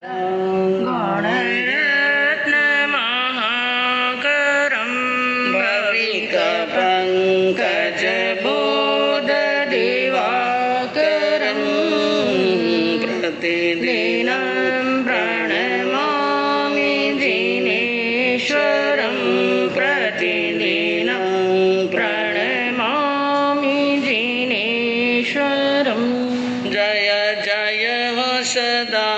गणरत्नमहाकरं भविकपङ्कजबोधदिवाकरं प्रतिदिनं प्रणमामि जिनेश्वरं प्रतिदिनं प्रणमामि जिनेश्वरं। जय जय हो सदा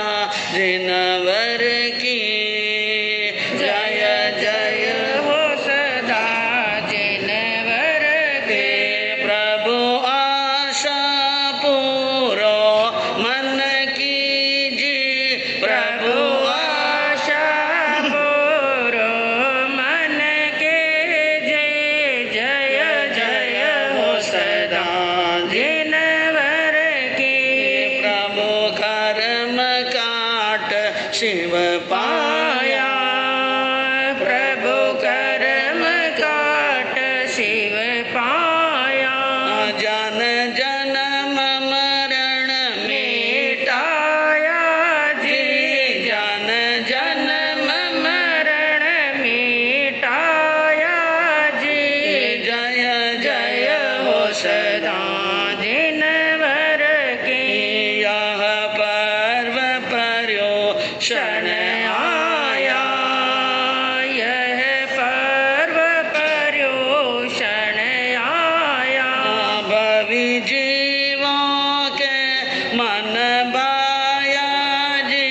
जिनवर की, जय जय हो सदा जिनवर के। प्रभु आशा पूरो मन की जी, प्रभु आशा पूरो मन के जे। जय जय हो सदा जिनवर की। प्रभु कर्म काट शिव पाया, प्रभु कर्म काट शिव पाया। जन जन्म मरण मिटाया जी, जन जन्म मरण मिटाया जी। जय जय हो सदा जिनवर की। यह पर्व पर्युषण आया, यह पर्व पर्युषण आया। भवि जीवों के मन बाया जी,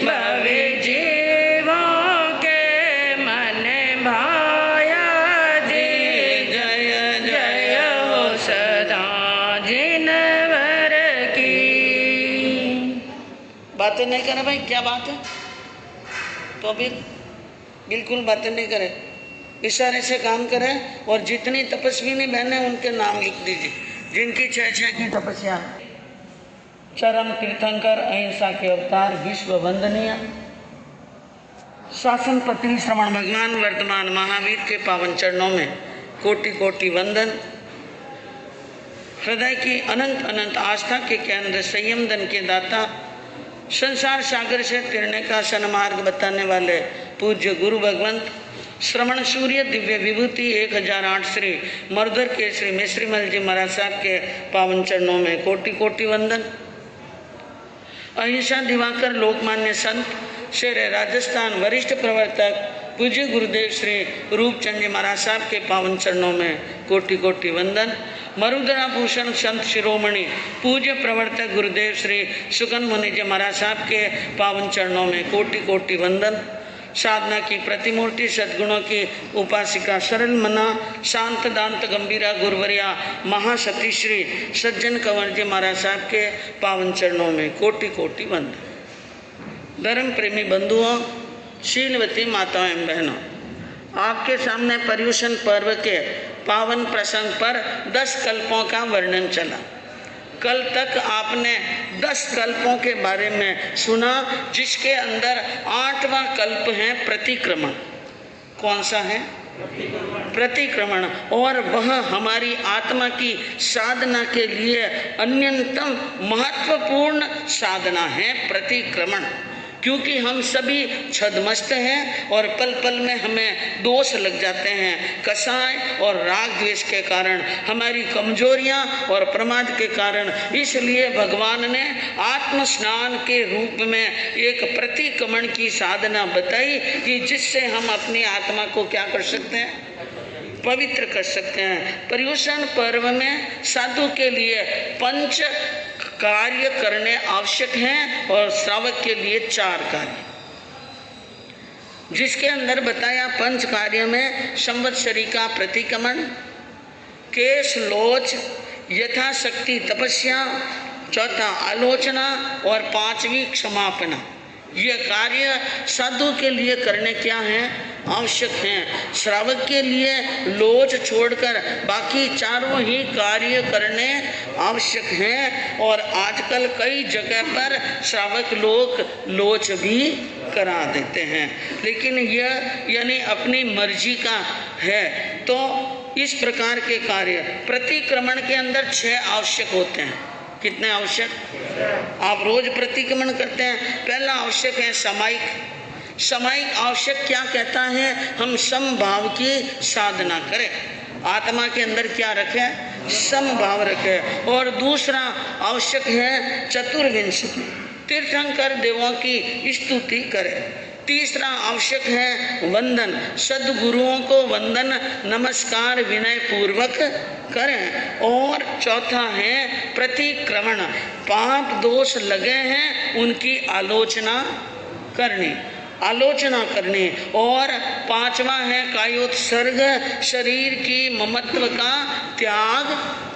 भवि जीवों के मन भाया जी। जय जय हो सदा जिनवर की। बातें नहीं करे भाई, क्या बात है? तो अभी बिल्कुल बातें नहीं करे, इशारे से काम करें। और जितनी तपस्विनी बहनें उनके नाम लिख दीजिए जिनकी 6 की तपस्या है। चरम तीर्थंकर, अहिंसा के अवतार, विश्व वंदनीय शासनपति श्रवण भगवान, वर्तमान महावीर के पावन चरणों में कोटि कोटि वंदन। हृदय की अनंत अनंत आस्था के केंद्र, संयम दन के दाता, संसार सागर से तिरने का सन्मार्ग बताने वाले पूज्य गुरु भगवंत श्रवण सूर्य दिव्य विभूति 1008 श्री मर्दर के श्री मिश्रीमल जी महाराज साहब के पावन चरणों में कोटि कोटि वंदन। अहिंसा दिवाकर लोकमान्य संत शेर राजस्थान वरिष्ठ प्रवर्तक पूज्य गुरुदेव श्री रूपचंद जी महाराज साहब के पावन चरणों में कोटि कोटि वंदन। मरुद्रा भूषण संत शिरोमणि पूज्य प्रवर्तक गुरुदेव श्री सुकन मुनि जी महाराज साहब के पावन चरणों में कोटि कोटि वंदन। साधना की प्रतिमूर्ति सद्गुणों की उपासिका सरल मना शांत दांत गंभीरा गुरुवरिया महासती श्री सज्जन कंवर जी महाराज साहब के पावन चरणों में कोटि कोटि वंदन। धर्म प्रेमी बंधुओं, शीलवती माताओं एवं बहनों, आपके सामने पर्युषण पर्व के पावन प्रसंग पर 10 कल्पों का वर्णन चला। कल तक आपने 10 कल्पों के बारे में सुना, जिसके अंदर 8वां कल्प है प्रतिक्रमण। कौन सा है? प्रतिक्रमण। और वह हमारी आत्मा की साधना के लिए अन्यतम महत्वपूर्ण साधना है प्रतिक्रमण। क्योंकि हम सभी छद्मस्त हैं और पल पल में हमें दोष लग जाते हैं। कसाय और राग द्वेष के कारण, हमारी कमजोरियां और प्रमाद के कारण। इसलिए भगवान ने आत्म स्नान के रूप में एक प्रतिक्रमण की साधना बताई कि जिससे हम अपनी आत्मा को क्या कर सकते हैं? पवित्र कर सकते हैं। पर्युषण पर्व में साधु के लिए 5 कार्य करने आवश्यक हैं और श्रावक के लिए 4 कार्य, जिसके अंदर बताया 5 कार्य में संवत्सरी का प्रतिक्रमण, केश लोच, यथाशक्ति तपस्या, चौथा आलोचना और 5वीं क्षमापना। ये कार्य साधु के लिए करने क्या हैं? आवश्यक हैं। श्रावक के लिए लोच छोड़कर बाकी चारों ही कार्य करने आवश्यक हैं। और आजकल कई जगह पर श्रावक लोग लोच भी करा देते हैं, लेकिन यह यानी अपनी मर्जी का है। तो इस प्रकार के कार्य प्रतिक्रमण के अंदर 6 आवश्यक होते हैं। कितने आवश्यक? आप रोज प्रतिक्रमण करते हैं। पहला आवश्यक है सामायिक। सामायिक आवश्यक क्या कहता है? हम समभाव की साधना करें, आत्मा के अंदर क्या रखें? समभाव रखें। और दूसरा आवश्यक है चतुर्विंशति, तीर्थंकर देवों की स्तुति करें। तीसरा आवश्यक है वंदन, सद्गुरुओं को वंदन नमस्कार विनय पूर्वक करें। और चौथा है प्रतिक्रमण, पाप दोष लगे हैं उनकी आलोचना करनी, आलोचना करनी। और पांचवा है कायोत्सर्ग, शरीर की ममत्व का त्याग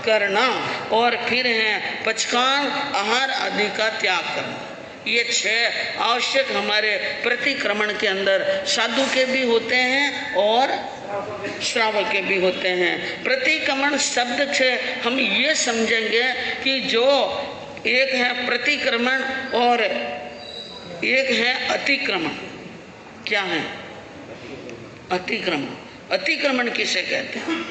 करना। और फिर है पचकान, आहार आदि का त्याग करना। ये 6 आवश्यक हमारे प्रतिक्रमण के अंदर साधु के भी होते हैं और श्रावक के भी होते हैं। प्रतिक्रमण शब्द से हम ये समझेंगे कि जो एक है प्रतिक्रमण और एक है अतिक्रमण। क्या है अतिक्रमण? अतिक्रमण किसे कहते हैं?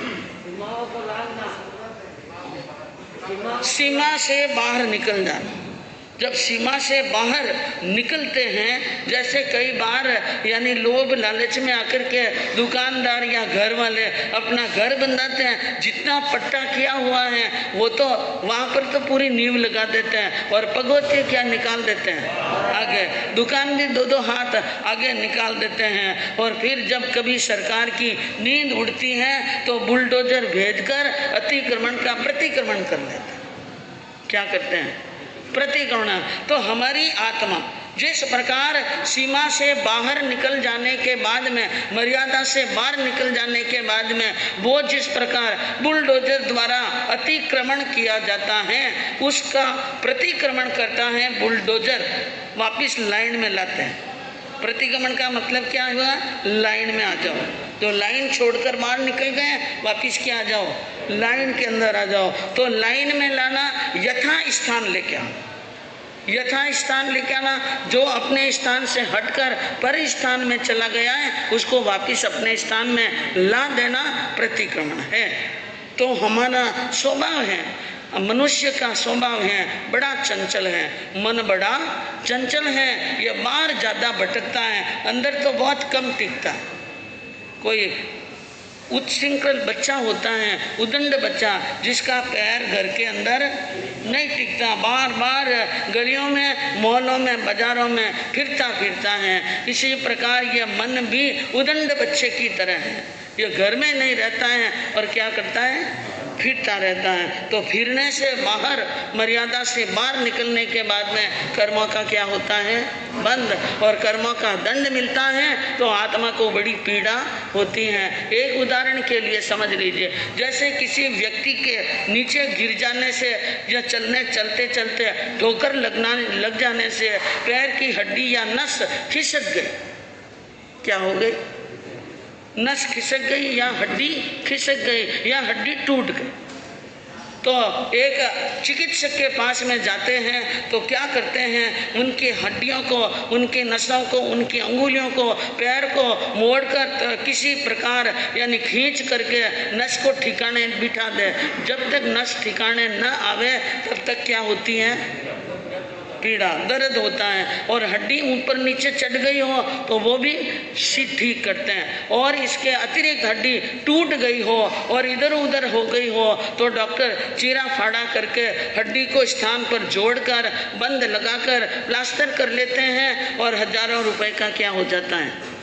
सीमा से बाहर निकल जाना। जब सीमा से बाहर निकलते हैं, जैसे कई बार यानी लोभ लालच में आकर के दुकानदार या घर वाले अपना घर बनाते हैं, जितना पट्टा किया हुआ है वो तो वहाँ पर तो पूरी नींव लगा देते हैं और पगोते क्या निकाल देते हैं आगे, दुकान भी 2-2 हाथ आगे निकाल देते हैं। और फिर जब कभी सरकार की नींद उड़ती है तो बुलडोजर भेजकर अतिक्रमण का प्रतिक्रमण कर लेते हैं। क्या करते हैं? प्रतिक्रमण। तो हमारी आत्मा जिस प्रकार सीमा से बाहर निकल जाने के बाद में, मर्यादा से बाहर निकल जाने के बाद में वो जिस प्रकार बुलडोजर द्वारा अतिक्रमण किया जाता है, उसका प्रतिक्रमण करता है बुलडोजर, वापस लाइन में लाते हैं। प्रतिक्रमण का मतलब क्या हुआ? लाइन में आ जाओ। तो लाइन छोड़कर बाहर निकल गए, वापिस क्या आ जाओ? लाइन के अंदर आ जाओ। तो लाइन में लाना, यथा स्थान लेके आना, यथा स्थान लेके आना। जो अपने स्थान से हटकर पर स्थान में चला गया है उसको वापिस अपने स्थान में ला देना प्रतिक्रमण है। तो हमारा स्वभाव है, मनुष्य का स्वभाव है, बड़ा चंचल है, मन बड़ा चंचल है। ये बाहर ज़्यादा भटकता है, अंदर तो बहुत कम टिकता है। कोई उच्छृंखल बच्चा होता है, उदंड बच्चा, जिसका पैर घर के अंदर नहीं टिकता, बार बार गलियों में, मोहल्लों में, बाजारों में फिरता फिरता है। इसी प्रकार ये मन भी उदंड बच्चे की तरह है, ये घर में नहीं रहता है और क्या करता है? फिरता रहता है। तो फिरने से बाहर, मर्यादा से बाहर निकलने के बाद में कर्मों का क्या होता है? बंद। और कर्मों का दंड मिलता है तो आत्मा को बड़ी पीड़ा होती है। एक उदाहरण के लिए समझ लीजिए, जैसे किसी व्यक्ति के नीचे गिर जाने से या चलते चलते ठोकर लग जाने से पैर की हड्डी या नस खिसक गई। क्या हो गई? नस खिसक गई या हड्डी खिसक गई या हड्डी टूट गई। तो एक चिकित्सक के पास में जाते हैं तो क्या करते हैं? उनकी हड्डियों को, उनकी नसों को, उनकी अंगुलियों को, पैर को मोड़कर किसी प्रकार यानी खींच करके नस को ठिकाने बिठा दे। जब तक नस ठिकाने न आवे तब तक क्या होती है? पीड़ा, दर्द होता है। और हड्डी ऊपर नीचे चढ़ गई हो तो वो भी ठीक करते हैं। और इसके अतिरिक्त हड्डी टूट गई हो और इधर उधर हो गई हो तो डॉक्टर चीरा फाड़ा करके हड्डी को स्थान पर जोड़कर बंद लगाकर प्लास्टर कर लेते हैं और हजारों रुपए का क्या हो जाता है?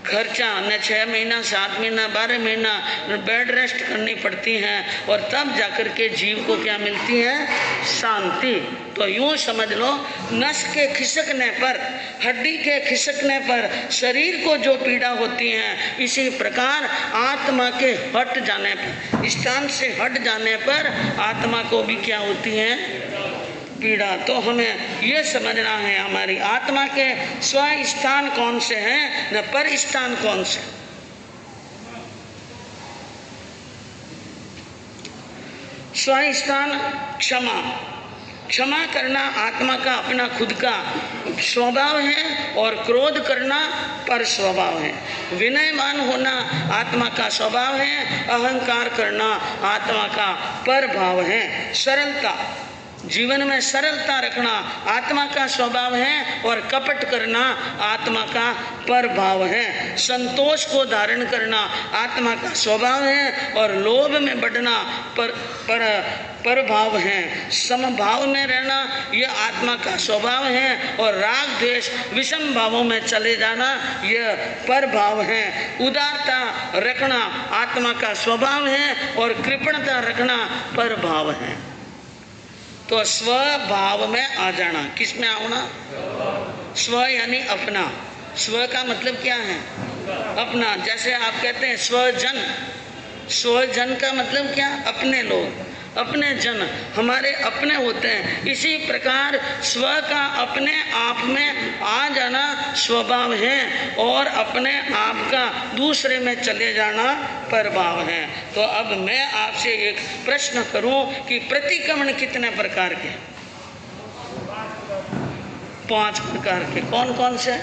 खर्चा। न 6 महीना, 7 महीना, 12 महीना बेड रेस्ट करनी पड़ती है और तब जाकर के जीव को क्या मिलती है? शांति। तो यूँ समझ लो, नस के खिसकने पर, हड्डी के खिसकने पर शरीर को जो पीड़ा होती है, इसी प्रकार आत्मा के हट जाने पर, स्थान से हट जाने पर आत्मा को भी क्या होती है? पीड़ा। तो हमें ये समझना है हमारी आत्मा के स्व स्थान कौन से हैं न पर स्थान कौन से। स्व स्थान क्षमा, क्षमा करना आत्मा का अपना खुद का स्वभाव है और क्रोध करना पर स्वभाव है। विनयमान होना आत्मा का स्वभाव है, अहंकार करना आत्मा का पर भाव है। सरलता, जीवन में सरलता रखना आत्मा का स्वभाव है और कपट करना आत्मा का प्रभाव है। संतोष को धारण करना आत्मा का स्वभाव है और लोभ में बढ़ना प्रभाव है। समभाव में रहना यह आत्मा का स्वभाव है और राग द्वेष विषम भावों में चले जाना यह प्रभाव है। उदारता रखना आत्मा का स्वभाव है और कृपणता रखना प्रभाव है। तो स्वभाव में आ जाना, किस में आना? स्व यानी अपना। स्व का मतलब क्या है? अपना। जैसे आप कहते हैं स्वजन, स्वजन का मतलब क्या? अपने लोग, अपने जन हमारे अपने होते हैं। इसी प्रकार स्व का अपने आप में आ जाना स्वभाव है और अपने आप का दूसरे में चले जाना प्रभाव है। तो अब मैं आपसे एक प्रश्न करूं कि प्रतिक्रमण कितने प्रकार के? 5 प्रकार के। कौन कौन से?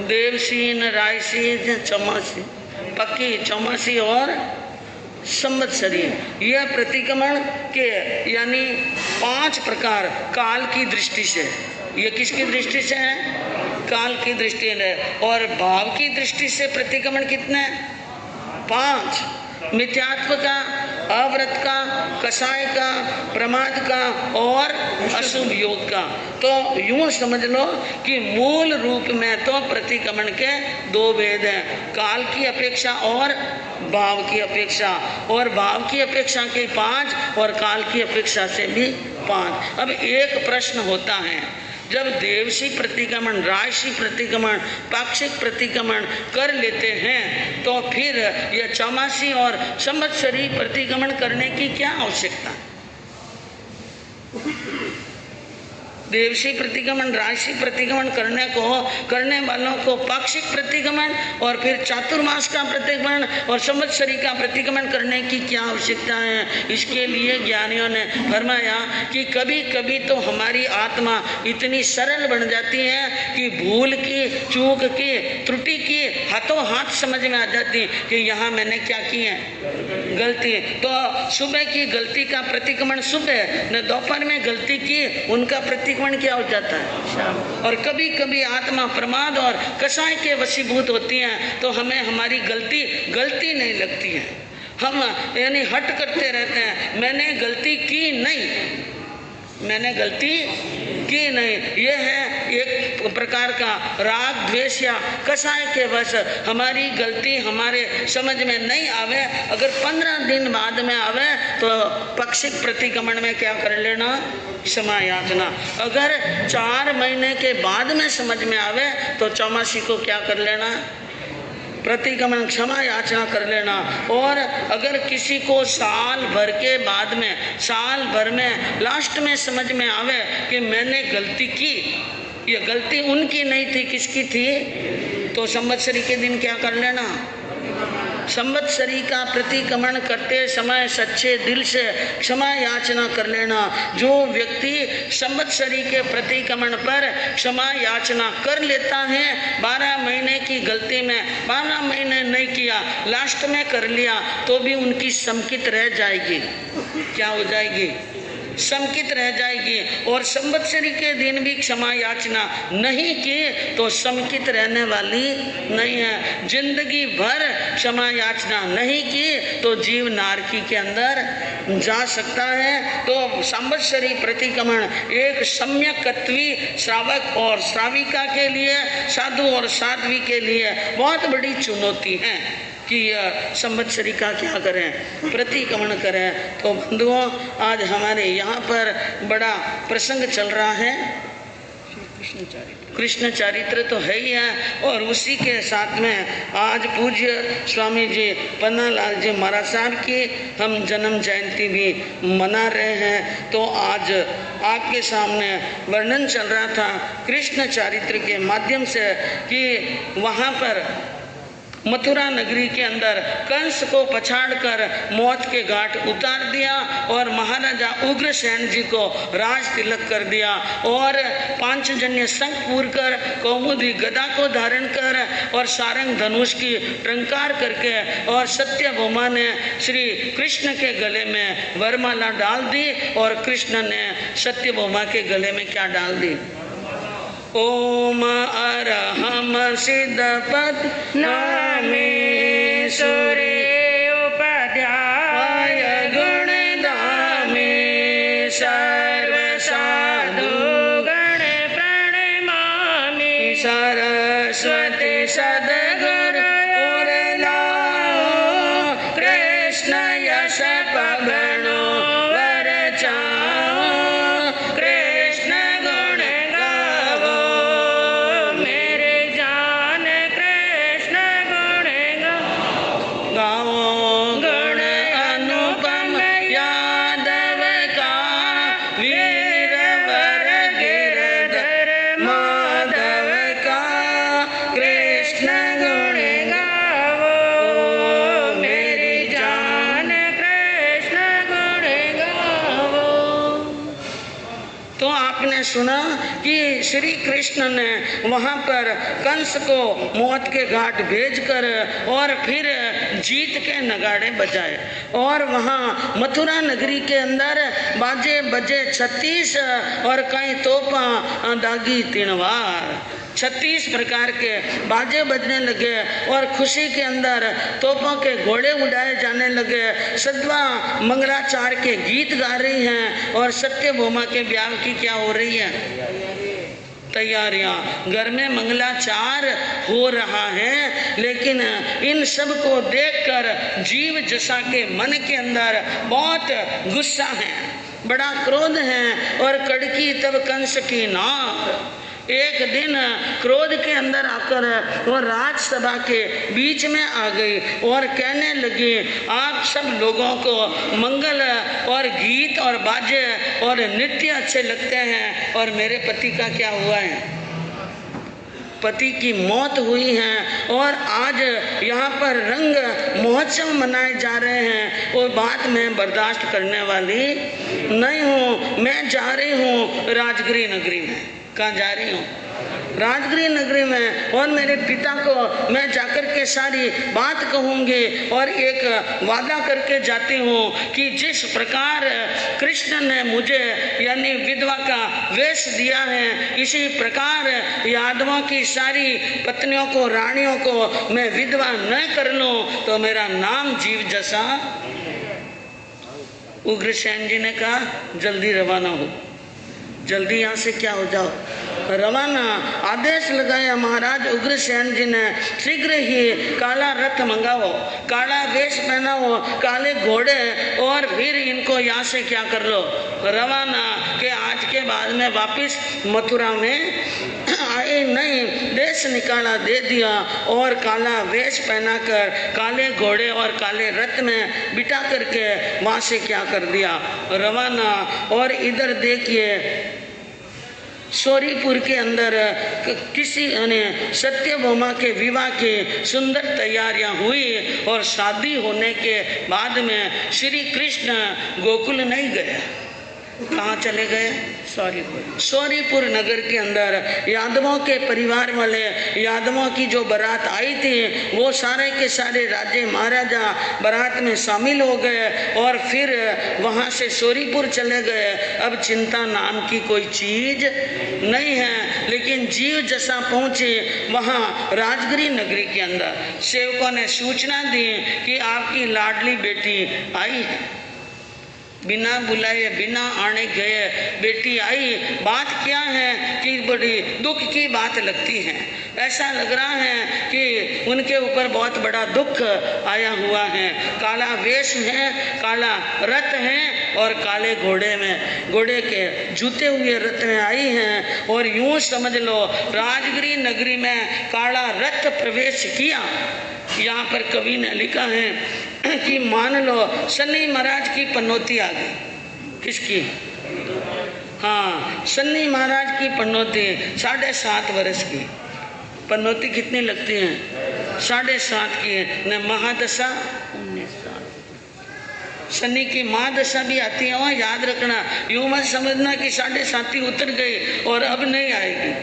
देवसीन, रायसीन, चौमासी, पक्की, चौमासी और संवत्सरी। यह प्रतिक्रमण के यानी 5 प्रकार काल की दृष्टि से। यह किसकी दृष्टि से है? काल की दृष्टि से। और भाव की दृष्टि से प्रतिक्रमण कितने? 5। मिथ्यात्व का, अव्रत का, कसाय का, प्रमाद का और अशुभ योग का। तो यूं समझ लो कि मूल रूप में तो प्रतिक्रमण के 2 भेद हैं, काल की अपेक्षा और भाव की अपेक्षा। और भाव की अपेक्षा के 5 और काल की अपेक्षा से भी 5। अब एक प्रश्न होता है, जब देवसी प्रतिक्रमण, राशि प्रतिक्रमण, पाक्षिक प्रतिक्रमण कर लेते हैं तो फिर यह चौमासी और संवत्सरी प्रतिक्रमण करने की क्या आवश्यकता है? देवसी प्रतिक्रमण, राशि प्रतिक्रमण करने वालों को पाक्षिक प्रतिक्रमण और फिर चातुर्मास का प्रतिक्रमण और संवत्सरी का प्रतिक्रमण करने की क्या आवश्यकता है? इसके लिए ज्ञानियों ने फरमाया कि कभी कभी तो हमारी आत्मा इतनी सरल बन जाती है कि भूल की, चूक की, त्रुटि की हाथों हाथ समझ में आ जाती कि यहाँ मैंने क्या की है, गलती। तो सुबह की गलती का प्रतिक्रमण सुबह, न दोपहर में गलती की उनका प्रतिक्रमण क्या हो जाता है? और कभी कभी आत्मा प्रमाद और कसाय के वशीभूत होती है तो हमें हमारी गलती नहीं लगती है। हम यानी हट करते रहते हैं, मैंने गलती की नहीं, मैंने गलती की नहीं। यह है एक प्रकार का राग द्वेष या कसाय के वश हमारी गलती हमारे समझ में नहीं आवे। अगर 15 दिन बाद में आवे तो पाक्षिक प्रतिक्रमण में क्या कर लेना? क्षमा याचना। अगर 4 महीने के बाद में समझ में आवे तो चौमासी को क्या कर लेना? प्रतिक्रमण क्षमा याचना कर लेना। और अगर किसी को साल भर के बाद में, साल भर में लास्ट में समझ में आवे कि मैंने गलती की, ये गलती उनकी नहीं थी, किसकी थी? तो संवत्सरी के दिन क्या कर लेना? संवत्सरी का प्रतिक्रमण करते समय सच्चे दिल से क्षमा याचना कर लेना। जो व्यक्ति संवत्सरी के प्रतिक्रमण पर क्षमा याचना कर लेता है, 12 महीने की गलती में 12 महीने नहीं किया, लास्ट में कर लिया, तो भी उनकी समकित रह जाएगी। क्या हो जाएगी? समकित रह जाएगी। और संवत्सरी के दिन भी क्षमा याचना नहीं की तो समकित रहने वाली नहीं है। जिंदगी भर क्षमा याचना नहीं की तो जीव नारकी के अंदर जा सकता है। तो संवत्सरी प्रतिक्रमण एक सम्यकत्वी श्रावक और श्राविका के लिए, साधु और साध्वी के लिए बहुत बड़ी चुनौती है कि संवत्सरी का क्या करें, प्रतिक्रमण करें। तो बंधुओं, आज हमारे यहाँ पर बड़ा प्रसंग चल रहा है, कृष्ण चारित्र तो है ही है। और उसी के साथ में आज पूज्य स्वामी जी पन्नालाल जी महाराज साहब की हम जन्म जयंती भी मना रहे हैं। तो आज आपके सामने वर्णन चल रहा था कृष्ण चारित्र के माध्यम से कि वहाँ पर मथुरा नगरी के अंदर कंस को पछाड़कर मौत के घाट उतार दिया और महाराजा उग्रसेन जी को राज तिलक कर दिया और पांचजन्य संग पूर कर कौमुदी गदा को धारण कर और सारंग धनुष की टंकार करके और सत्यभामा ने श्री कृष्ण के गले में वरमाला डाल दी और कृष्ण ने सत्यभामा के गले में क्या डाल दी? ओम अरहम सिद्धपद नामेश्वरी उपाध्याय गुणधामे सर्वसाधु गण प्रणमामि सरस्वती सद्गुरु उरलाओ कृष्ण यश पवनो वरचाओ कृष्ण गुण गावो मेरे जान कृष्ण गुण गाओ गुण अनुपम यादव का वीर वर गिरधर माधव का कृष्ण गुण गावो मेरी जान कृष्ण गुण गावो। तो आपने सुना कि श्री कृष्ण ने वहाँ पर कंस को मौत के घाट भेजकर और फिर जीत के नगाड़े बजाए और वहाँ मथुरा नगरी के अंदर बाजे बजे 36 और कई तोपा दागी तिनवार 36 प्रकार के बाजे बजने लगे और खुशी के अंदर तोपों के घोड़े उड़ाए जाने लगे। सद्वा मंगलाचार के गीत गा रही हैं और सत्यभामा के ब्याह की क्या हो रही है? तैयारियां। घर में मंगलाचार हो रहा है, लेकिन इन सब को देखकर जीव जसा के मन के अंदर बहुत गुस्सा है, बड़ा क्रोध है और कड़की तब कंस की नाक। एक दिन क्रोध के अंदर आकर वो राजसभा के बीच में आ गई और कहने लगी, आप सब लोगों को मंगल और गीत और बाजे और नृत्य अच्छे लगते हैं और मेरे पति का क्या हुआ है? पति की मौत हुई है और आज यहाँ पर रंग महोत्सव मनाए जा रहे हैं। वो बात मैं बर्दाश्त करने वाली नहीं हूँ। मैं जा रही हूँ राजगिरी नगरी में। कहाँ जा रही हूँ? राजगिरी नगरी में। और मेरे पिता को मैं जाकर के सारी बात कहूँगी और एक वादा करके जाती हूँ कि जिस प्रकार कृष्ण ने मुझे यानी विधवा का वेश दिया है, इसी प्रकार यादवों की सारी पत्नियों को, रानियों को मैं विधवा न कर लूँ तो मेरा नाम जीव जैसा। उग्रसेन जी ने कहा, जल्दी रवाना हो, जल्दी यहाँ से क्या हो जाओ, रवाना। आदेश लगाया महाराज उग्रसेन जी ने, शीघ्र ही काला रथ मंगाओ, काला वेश पहनाओ, काले घोड़े और फिर इनको यहाँ से क्या कर लो, रवाना। के आज के बाद में वापस मथुरा में आए नहीं, देश निकाला दे दिया और काला वेश पहनाकर काले घोड़े और काले रथ में बिठा करके वहाँ से क्या कर दिया, रवाना। और इधर देखिए सोरीपुर के अंदर किसी ने सत्यभामा के विवाह की सुंदर तैयारियां हुई और शादी होने के बाद में श्री कृष्ण गोकुल नहीं गए। कहाँ चले गए? सोरीपुर नगर के अंदर यादवों के परिवार वाले, यादवों की जो बारात आई थी वो सारे के सारे राजे महाराजा बारात में शामिल हो गए और फिर वहाँ से सोरीपुर चले गए। अब चिंता नाम की कोई चीज नहीं है, लेकिन जीव जैसा पहुँचे वहाँ राजगिरी नगरी के अंदर सेवकों ने सूचना दी कि आपकी लाडली बेटी आई, बिना बुलाए बिना आने गए बेटी आई। बात क्या है कि बड़ी दुख की बात लगती है, ऐसा लग रहा है कि उनके ऊपर बहुत बड़ा दुख आया हुआ है। काला वेश है, काला रथ है और काले घोड़े में, घोड़े के जूते हुए रथ में आई हैं। और यूं समझ लो राजगिरी नगरी में काला रथ प्रवेश किया। यहाँ पर कवि ने लिखा है कि मान लो सन्नी महाराज की पनौती आ गई। किसकी? हाँ, सन्नी महाराज की पनौती 7.5 वर्ष की। पनौती कितनी लगती है? 7.5 की न महादशा 19 साल। शनि की महादशा भी आती है, और याद रखना, यूं मत समझना कि 7.5 उतर गई और अब नहीं आएगी।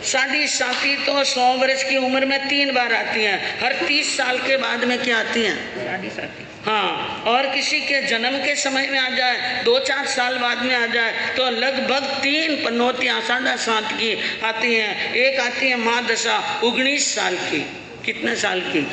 7.5 तो 100 वर्ष की उम्र में 3 बार आती हैं, हर 30 साल के बाद में क्या आती हैं? 7.5। हाँ, और किसी के जन्म के समय में आ जाए, 2-4 साल बाद में आ जाए, तो लगभग 3 पनौतियाँ 7.5 की आती हैं। एक आती है महादशा 19 साल की। कितने साल की?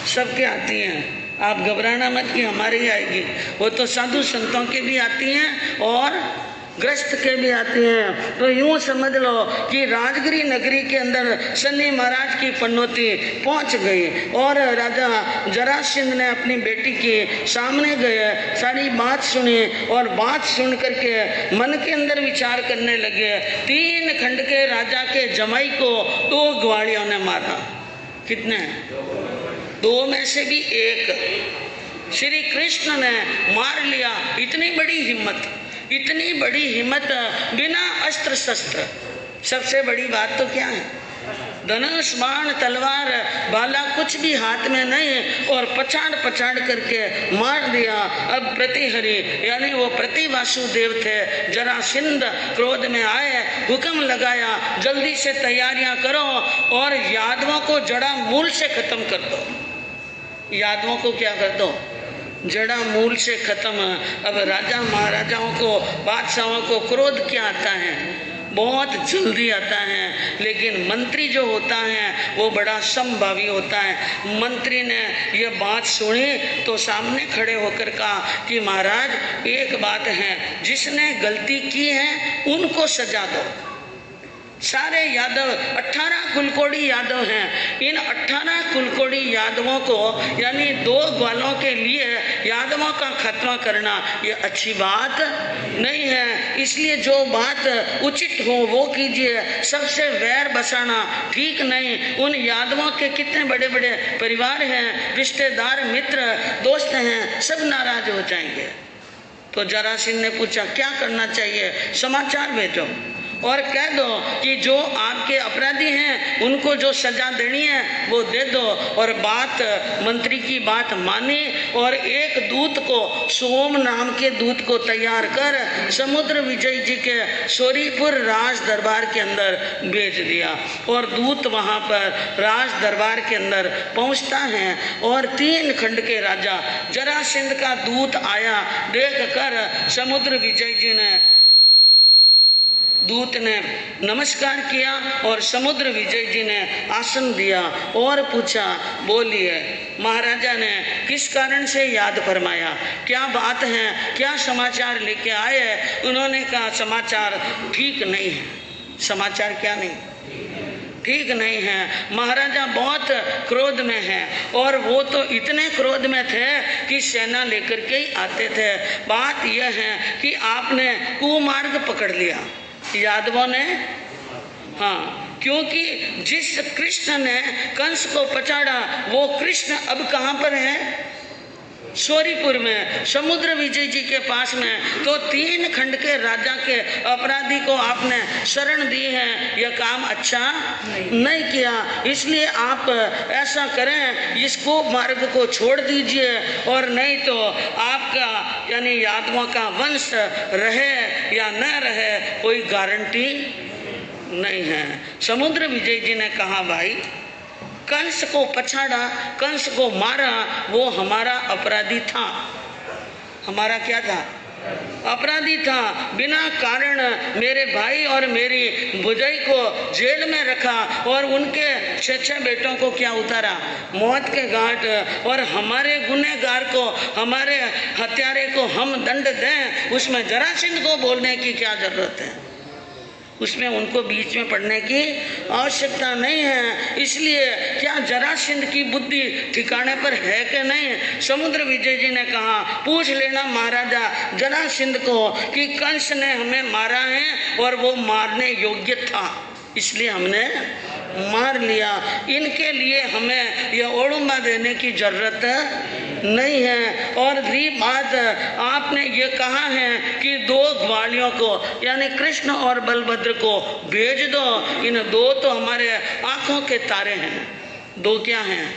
सबके आती हैं, आप घबराना मत कि हमारी ही आएगी, वो तो साधु संतों के भी आती हैं और ग्रस्त के भी आती हैं। तो यूं समझ लो कि राजगिरी नगरी के अंदर शनि महाराज की पनौती पहुंच गई, और राजा जरासंध ने अपनी बेटी के सामने गए, सारी बात सुनी, और बात सुन करके मन के अंदर विचार करने लगे। 3 खंड के राजा के जमाई को 2 ग्वालियों ने मारा। कितने? 2 में से भी 1 श्री कृष्ण ने मार लिया। इतनी बड़ी हिम्मत, इतनी बड़ी हिम्मत बिना अस्त्र शस्त्र। सबसे बड़ी बात तो क्या है? धनुष बाण तलवार भाला कुछ भी हाथ में नहीं, और पछाड़ करके मार दिया। अब प्रतिहरि यानी वो प्रति वासुदेव थे, जरासंध क्रोध में आए, हुक्म लगाया जल्दी से तैयारियां करो और यादवों को जड़ा मूल से खत्म कर दो। यादवों को क्या कर दो? जड़ा मूल से खत्म। अब राजा महाराजाओं को, बादशाहों को क्रोध क्या आता है? बहुत जल्दी आता है। लेकिन मंत्री जो होता है वो बड़ा समभावी होता है। मंत्री ने ये बात सुनी तो सामने खड़े होकर कहा कि महाराज एक बात है, जिसने गलती की है उनको सजा दो। सारे यादव 18 कुलकोड़ी यादव हैं। इन 18 कुलकोड़ी यादवों को यानी 2 ग्वालों के लिए यादवों का खात्मा करना ये अच्छी बात नहीं है। इसलिए जो बात उचित हो वो कीजिए, सबसे वैर बसाना ठीक नहीं। उन यादवों के कितने बड़े बड़े परिवार हैं, रिश्तेदार, मित्र, दोस्त हैं, सब नाराज हो जाएंगे। तो जरासंध ने पूछा क्या करना चाहिए? समाचार भेजो और कह दो कि जो आपके अपराधी हैं उनको जो सजा देनी है वो दे दो। और बात, मंत्री की बात मानी, और एक दूत को, सोम नाम के दूत को तैयार कर समुद्र विजय जी के सोरीपुर राज दरबार के अंदर भेज दिया। और दूत वहाँ पर राज दरबार के अंदर पहुँचता है, और 3 खंड के राजा जरासंध का दूत आया। देख कर समुद्र विजय जी ने, दूत ने नमस्कार किया और समुद्र विजय जी ने आसन दिया और पूछा, बोलिए महाराजा ने किस कारण से याद फरमाया, क्या बात है, क्या समाचार लेके आए? उन्होंने कहा समाचार ठीक नहीं है। समाचार क्या नहीं? ठीक नहीं है। महाराजा बहुत क्रोध में हैं, और वो तो इतने क्रोध में थे कि सेना लेकर के ही आते थे। बात यह है कि आपने कुमार्ग पकड़ लिया यादवों ने। हाँ, क्योंकि जिस कृष्ण ने कंस को पछाड़ा वो कृष्ण अब कहाँ पर है? सोरीपुर में, समुद्र विजय जी के पास में। तो 3 खंड के राजा के अपराधी को आपने शरण दी है, यह काम अच्छा नहीं किया। इसलिए आप ऐसा करें, इसको मार्ग को छोड़ दीजिए, और नहीं तो आपका यानी यादवों का वंश रहे या न रहे कोई गारंटी नहीं है। समुद्र विजय जी ने कहा, भाई कंस को पछाड़ा, कंस को मारा, वो हमारा अपराधी था। हमारा क्या था? अपराधी था। बिना कारण मेरे भाई और मेरी भुजाई को जेल में रखा, और उनके 6 बेटों को क्या उतारा? मौत के घाट। और हमारे गुनहगार को, हमारे हत्यारे को हम दंड दें, उसमें जरासंध को बोलने की क्या जरूरत है? उसमें उनको बीच में पड़ने की आवश्यकता नहीं है। इसलिए क्या जरासंध की बुद्धि ठिकाने पर है कि नहीं? समुद्र विजय जी ने कहा, पूछ लेना महाराजा जरासंध को कि कंस ने हमें मारा है और वो मारने योग्य था, इसलिए हमने मार लिया। इनके लिए हमें यह ओडुम्बा देने की जरूरत नहीं है। और दूसरी बात, आपने ये कहा है कि 2 ग्वालियों को यानी कृष्ण और बलभद्र को भेज दो। इन 2 तो हमारे आंखों के तारे हैं। 2 क्या हैं?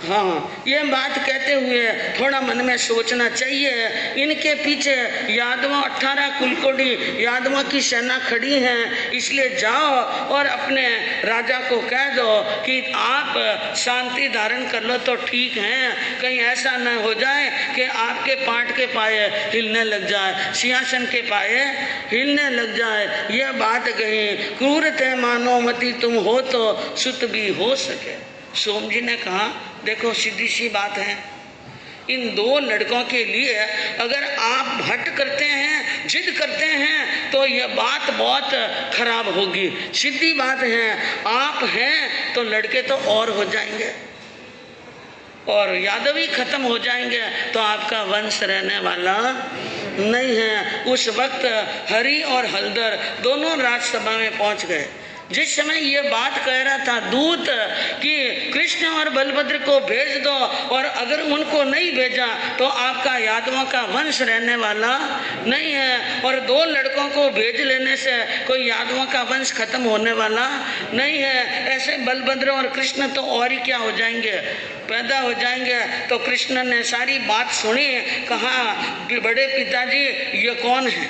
हाँ, ये बात कहते हुए थोड़ा मन में सोचना चाहिए। इनके पीछे यादवों 18 कुलकोटी यादवों की सेना खड़ी है, इसलिए जाओ और अपने राजा को कह दो कि आप शांति धारण कर लो तो ठीक है, कहीं ऐसा न हो जाए कि आपके पाट के पाए हिलने लग जाए, सिंहासन के पाए हिलने लग जाए। यह बात कही, क्रूर थे मानो मति तुम हो तो सुत भी हो सके। सोम जी ने कहा, देखो सीधी सी बात है, इन 2 लड़कों के लिए अगर आप हट करते हैं, जिद करते हैं तो यह बात बहुत खराब होगी। सीधी बात है, आप हैं तो लड़के तो और हो जाएंगे और यादवी खत्म हो जाएंगे, तो आपका वंश रहने वाला नहीं है। उस वक्त हरि और हलदर दोनों राज्यसभा में पहुंच गए। जिस समय ये बात कह रहा था दूत कि कृष्ण और बलभद्र को भेज दो, और अगर उनको नहीं भेजा तो आपका यादवों का वंश रहने वाला नहीं है, और 2 लड़कों को भेज लेने से कोई यादवों का वंश खत्म होने वाला नहीं है। ऐसे बलभद्र और कृष्ण तो और ही क्या हो जाएंगे, पैदा हो जाएंगे। तो कृष्ण ने सारी बात सुनी, कहा बड़े पिताजी ये कौन है,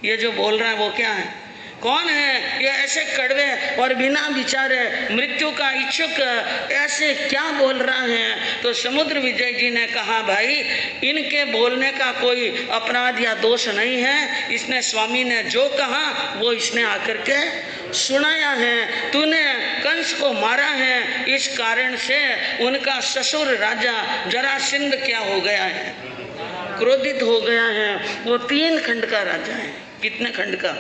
ये जो बोल रहा है वो क्या है, कौन है ये ऐसे कड़वे और बिना विचारे मृत्यु का इच्छुक ऐसे क्या बोल रहा है। तो समुद्र विजय जी ने कहा, भाई इनके बोलने का कोई अपराध या दोष नहीं है, इसने स्वामी ने जो कहा वो इसने आकर के सुनाया है। तूने कंस को मारा है, इस कारण से उनका ससुर राजा जरासंध क्या हो गया है, क्रोधित हो गया है। वो 3 खंड का राजा है। कितने खंड का?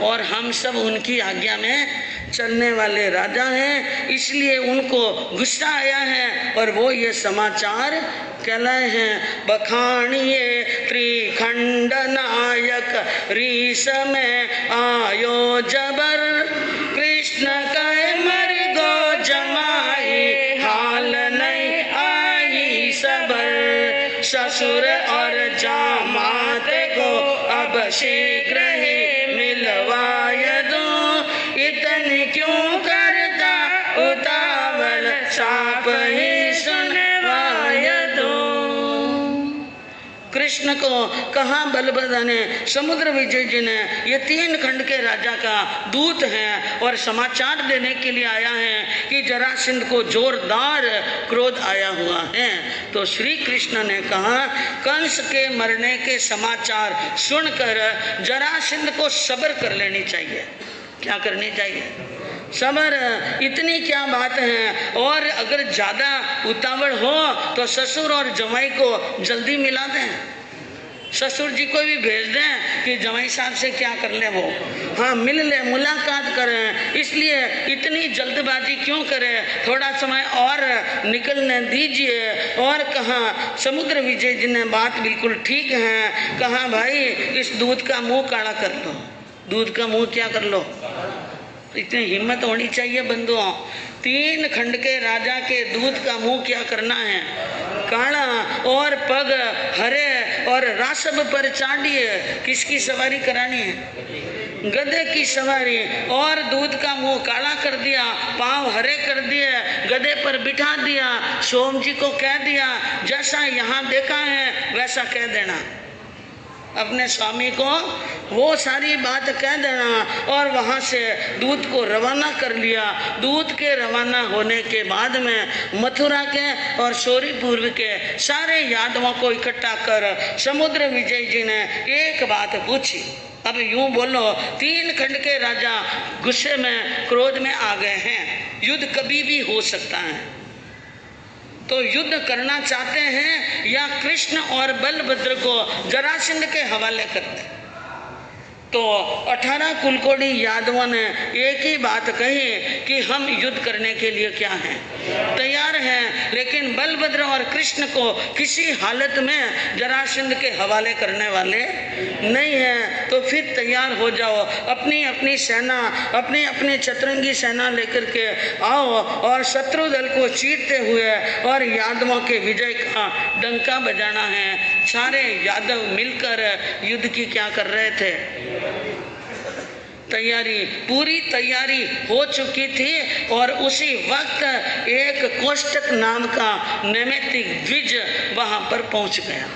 और हम सब उनकी आज्ञा में चलने वाले राजा हैं, इसलिए उनको गुस्सा आया है और वो ये समाचार कहलाए हैं। बखानिए त्रिखंड नायक रीस में आयो जबर, कृष्ण कहे मर गो जमाई हाल नहीं आई सबर, ससुर और जामात को अब शीघ्र ही मिलवाय दूं, इतनी क्यों करता उतावल, साप ही सुनवाय दूं। कृष्ण को कहा बलभद्र ने, समुद्र विजय जी ने, ये 3 खंड के राजा का दूत हैं और समाचार देने के लिए आया है कि जरासंध को जोरदार क्रोध आया हुआ है। तो श्री कृष्ण ने कहा, कंस के मरने के समाचार सुनकर जरासंध को सब्र कर लेनी चाहिए। क्या करनी चाहिए? सब्र। इतनी क्या बात है। और अगर ज़्यादा उतावल हो तो ससुर और जमाई को जल्दी मिला दें, ससुर जी को भी भेज दें कि जमाई साहब से क्या कर ले, वो हाँ मिल ले, मुलाकात करें। इसलिए इतनी जल्दबाजी क्यों करें, थोड़ा समय और निकलने दीजिए। और कहा समुद्र विजय जी ने बात बिल्कुल ठीक है, कहा भाई इस दूध का मुंह काला कर लो। दूध का मुंह क्या कर लो? इतनी हिम्मत होनी चाहिए बंधुओं। 3 खंड के राजा के दूध का मुंह क्या करना है? काला, और पग हरे और रासब पर चांडिए। किसकी सवारी करानी है? गधे की सवारी। और दूध का मुंह काला कर दिया, पांव हरे कर दिए, गधे पर बिठा दिया। सोम जी को कह दिया जैसा यहाँ देखा है वैसा कह देना, अपने स्वामी को वो सारी बात कह देना। और वहाँ से दूध को रवाना कर लिया। दूध के रवाना होने के बाद में मथुरा के और शोरीपुर के सारे यादवों को इकट्ठा कर समुद्र विजय जी ने एक बात पूछी। अब यूं बोलो, 3 खंड के राजा गुस्से में, क्रोध में आ गए हैं। युद्ध कभी भी हो सकता है, तो युद्ध करना चाहते हैं या कृष्ण और बलभद्र को जरासंध के हवाले करते? तो 18 कुलकोड़ी यादवों ने एक ही बात कही कि हम युद्ध करने के लिए क्या हैं, तैयार हैं, लेकिन बलभद्र और कृष्ण को किसी हालत में जरासंध के हवाले करने वाले नहीं हैं। तो फिर तैयार हो जाओ, अपनी अपनी सेना, अपनी अपनी चतुरंगी सेना लेकर के आओ और शत्रु दल को चीरते हुए और यादवों के विजय का डंका बजाना है। सारे यादव मिलकर युद्ध की क्या कर रहे थे, तैयारी, पूरी तैयारी हो चुकी थी। और उसी वक्त एक कोष्टक नाम का नैमित्तिक द्विज वहां पर पहुंच गया।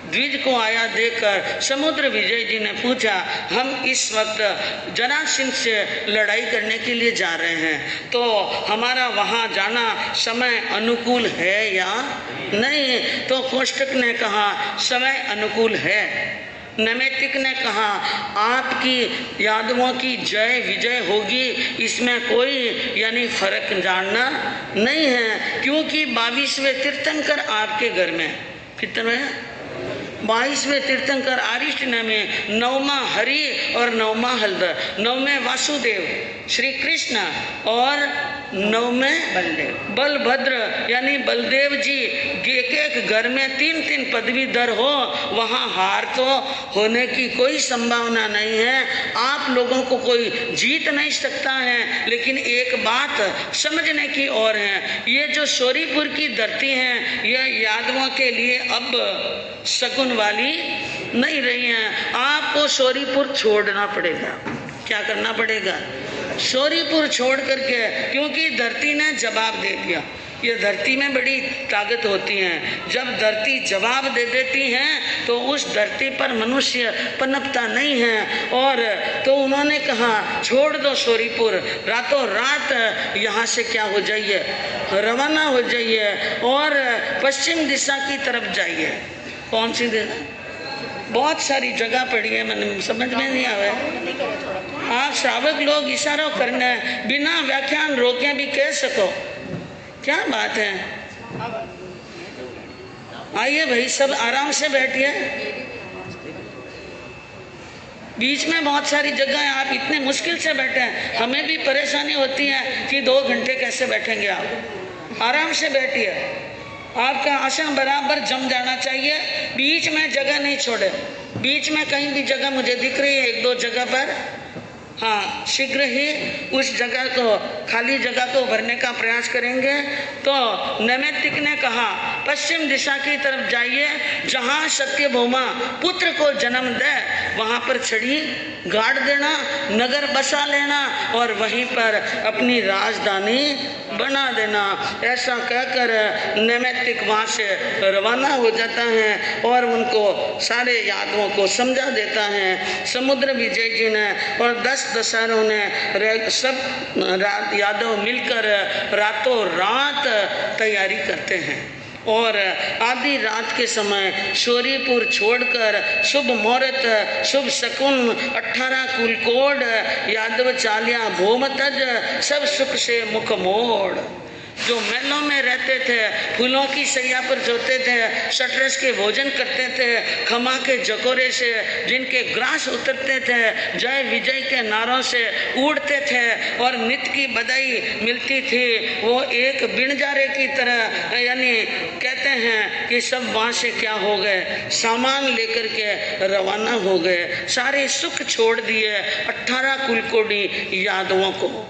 द्विज को आया देखकर समुद्र विजय जी ने पूछा, हम इस वक्त जरासंध से लड़ाई करने के लिए जा रहे हैं, तो हमारा वहां जाना समय अनुकूल है या नहीं? तो कोष्टक ने कहा समय अनुकूल है। नैमित्तिक ने कहा आपकी यादवों की जय विजय होगी, इसमें कोई यानी फर्क जानना नहीं है, क्योंकि 22वें तीर्थंकर आपके घर में, कितने 22वें तीर्थंकर आरिष्ट में 9वां हरि और 9वां हलदर, 9वें वासुदेव श्री कृष्ण और 9वें बलभद्र यानी बलदेव जी, एक एक घर में 3-3 पदवीधर हो, वहाँ हार तो होने की कोई संभावना नहीं है। आप लोगों को कोई जीत नहीं सकता है, लेकिन एक बात समझने की और है, ये जो शोरीपुर की धरती है यह यादवों के लिए अब शकुन वाली नहीं रही है। आपको शोरीपुर छोड़ना पड़ेगा। क्या करना पड़ेगा? शोरीपुर छोड़ करके, क्योंकि धरती ने जवाब दे दिया। ये धरती में बड़ी ताकत होती है, जब धरती जवाब दे देती है तो उस धरती पर मनुष्य पनपता नहीं है। और तो उन्होंने कहा छोड़ दो शोरीपुर, रातों रात यहाँ से क्या हो जाइए, रवाना हो जाइए और पश्चिम दिशा की तरफ जाइए। कौन सी दिशा? बहुत सारी जगह पड़ी है, मैंने समझ में नहीं आवे। आप श्रावक लोग इशारा करना बिना व्याख्यान रोके भी कह सको, क्या बात है? आइए भाई, सब आराम से बैठिए। बीच में बहुत सारी जगह है, आप इतने मुश्किल से बैठे हैं, हमें भी परेशानी होती है कि 2 घंटे कैसे बैठेंगे आप। आराम से बैठिए, आपका आसन बराबर जम जाना चाहिए, बीच में जगह नहीं छोड़े। बीच में कहीं भी जगह मुझे दिख रही है 1-2 जगह पर, हाँ, शीघ्र ही उस जगह को, खाली जगह को भरने का प्रयास करेंगे। तो नैमित्तिक ने कहा पश्चिम दिशा की तरफ जाइए, जहाँ सत्यभामा पुत्र को जन्म दे वहाँ पर छड़ी गाड़ देना, नगर बसा लेना और वहीं पर अपनी राजधानी बना देना। ऐसा कहकर नैमित्तिक वहाँ से रवाना हो जाता है और उनको सारे यादवों को समझा देता है। समुद्र विजय जी ने और 10 दशहरों ने सब यादव मिलकर रातों रात तैयारी करते हैं और आधी रात के समय शोरीपुर छोड़कर शुभ मुहूर्त शुभ शकुन 18 कुलकोड यादव चालिया भोमतज सब सुख से मुख मोड़। जो महलों में रहते थे, फूलों की सैया पर सोते थे, शटरस के भोजन करते थे, खमा के जकोरे से जिनके ग्रास उतरते थे, जय विजय के नारों से उड़ते थे और नित्य की बधाई मिलती थी, वो एक बिनजारे की तरह यानी कहते हैं कि सब वहाँ से क्या हो गए, सामान लेकर के रवाना हो गए। सारे सुख छोड़ दिए 18 कुलकोडी यादवों को।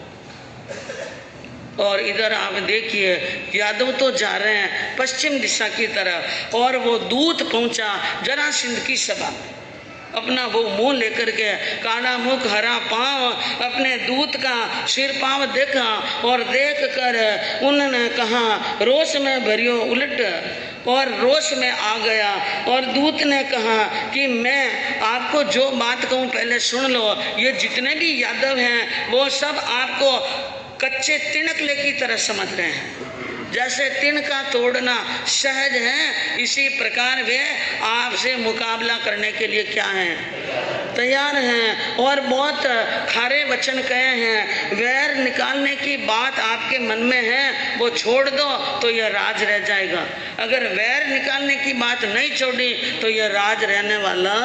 और इधर आप देखिए यादव तो जा रहे हैं पश्चिम दिशा की तरफ और वो दूत पहुंचा जरासंध की सभा में। अपना वो मुंह लेकर के काला मुख हरा पांव अपने दूत का सिर पांव देखा और देख कर उन्होंने कहा रोष में भरियो उलट और रोष में आ गया। और दूत ने कहा कि मैं आपको जो बात कहूँ पहले सुन लो, ये जितने भी यादव हैं वो सब आपको कच्चे तिनकले की तरह समझ रहे हैं। जैसे तिनका तोड़ना सहज है, इसी प्रकार वे आपसे मुकाबला करने के लिए क्या हैं, तैयार हैं। और बहुत खारे वचन कहे हैं, वैर निकालने की बात आपके मन में है वो छोड़ दो तो यह राज रह जाएगा। अगर वैर निकालने की बात नहीं छोड़ी तो यह राज रहने वाला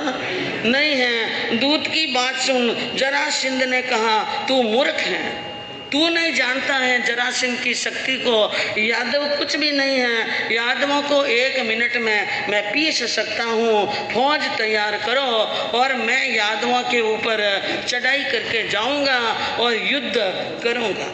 नहीं है। दूत की बात सुन, जरासंध ने कहा तू मूर्ख है, तू नहीं जानता है जरासंध की शक्ति को। यादव कुछ भी नहीं है, यादवों को 1 मिनट में मैं पीस सकता हूँ। फौज तैयार करो और मैं यादवों के ऊपर चढ़ाई करके जाऊँगा और युद्ध करूँगा।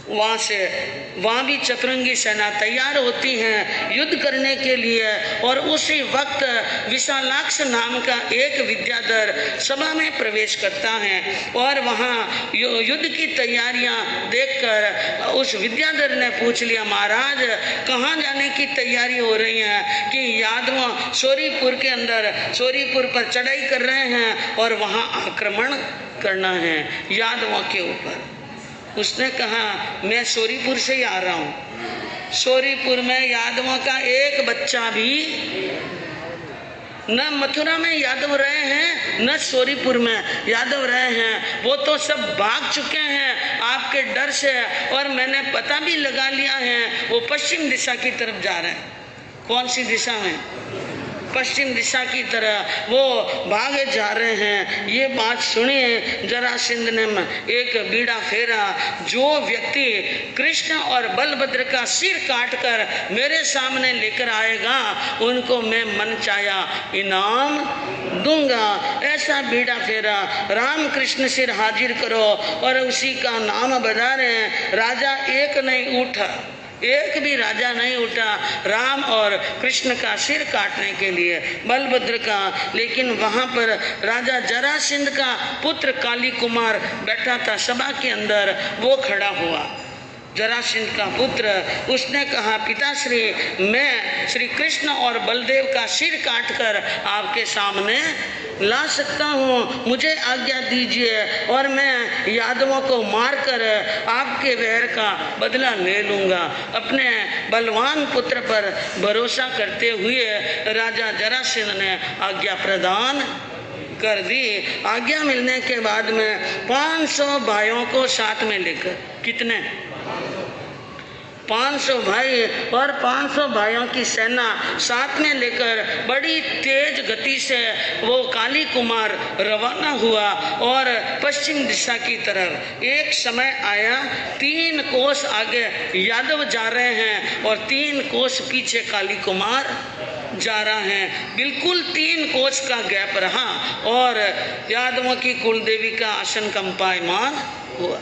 वहाँ भी चतुरंगी सेना तैयार होती है युद्ध करने के लिए। और उसी वक्त विशालाक्ष नाम का एक विद्याधर सभा में प्रवेश करता है और वहाँ युद्ध की तैयारियां देखकर उस विद्याधर ने पूछ लिया, महाराज कहाँ जाने की तैयारी हो रही है? कि यादव सोरीपुर के अंदर, सोरीपुर पर चढ़ाई कर रहे हैं और वहाँ आक्रमण करना है यादवों के ऊपर। उसने कहा मैं सोरीपुर से ही आ रहा हूँ, सोरीपुर में यादवों का एक बच्चा भी, न मथुरा में यादव रहे हैं न सोरीपुर में यादव रहे हैं, वो तो सब भाग चुके हैं आपके डर से। और मैंने पता भी लगा लिया है वो पश्चिम दिशा की तरफ जा रहे हैं। कौन सी दिशा में? पश्चिम दिशा की तरह वो भागे जा रहे हैं। ये बात सुनिए, जरासंध ने एक बीड़ा फेरा, जो व्यक्ति कृष्ण और बलभद्र का सिर काटकर मेरे सामने लेकर आएगा उनको मैं मनचाहा इनाम दूंगा। ऐसा बीड़ा फेरा, राम कृष्ण सिर हाजिर करो और उसी का नाम बजारे। राजा एक नहीं उठा, एक भी राजा नहीं उठा राम और कृष्ण का सिर काटने के लिए, बलभद्र का। लेकिन वहाँ पर राजा जरासंध का पुत्र काली कुमार बैठा था सभा के अंदर, वो खड़ा हुआ, जरासंध का पुत्र। उसने कहा पिताश्री, मैं श्री कृष्ण और बलदेव का सिर काटकर आपके सामने ला सकता हूँ, मुझे आज्ञा दीजिए और मैं यादवों को मारकर आपके वैर का बदला ले लूँगा। अपने बलवान पुत्र पर भरोसा करते हुए राजा जरासंध ने आज्ञा प्रदान कर दी। आज्ञा मिलने के बाद में 500 भाइयों को साथ में लेकर, कितने? 500 भाई और 500 भाइयों की सेना साथ में लेकर बड़ी तेज गति से वो काली कुमार रवाना हुआ और पश्चिम दिशा की तरफ। एक समय आया, 3 कोस आगे यादव जा रहे हैं और 3 कोस पीछे काली कुमार जा रहा है। बिल्कुल 3 कोस का गैप रहा और यादवों की कुलदेवी का आसन कंपायमान हुआ।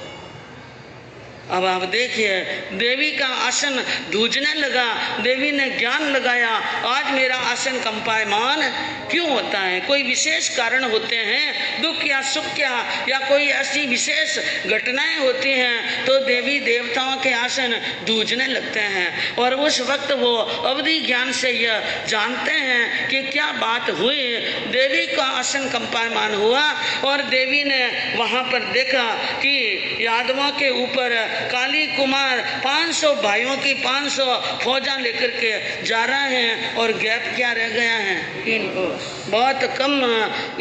अब आप देखिए, देवी का आसन धूजने लगा। देवी ने ज्ञान लगाया, आज मेरा आसन कंपायमान क्यों होता है? कोई विशेष कारण होते हैं, दुख या सुख या कोई ऐसी विशेष घटनाएं होती हैं तो देवी देवताओं के आसन धूजने लगते हैं। और उस वक्त वो अवधि ज्ञान से यह जानते हैं कि क्या बात हुई। देवी का आसन कंपायमान हुआ और देवी ने वहाँ पर देखा कि यादवों के ऊपर काली कुमार 500 भाइयों की 500 फौजा लेकर के जा रहे हैं और गैप क्या रह गया है? 3 कोस, बहुत कम।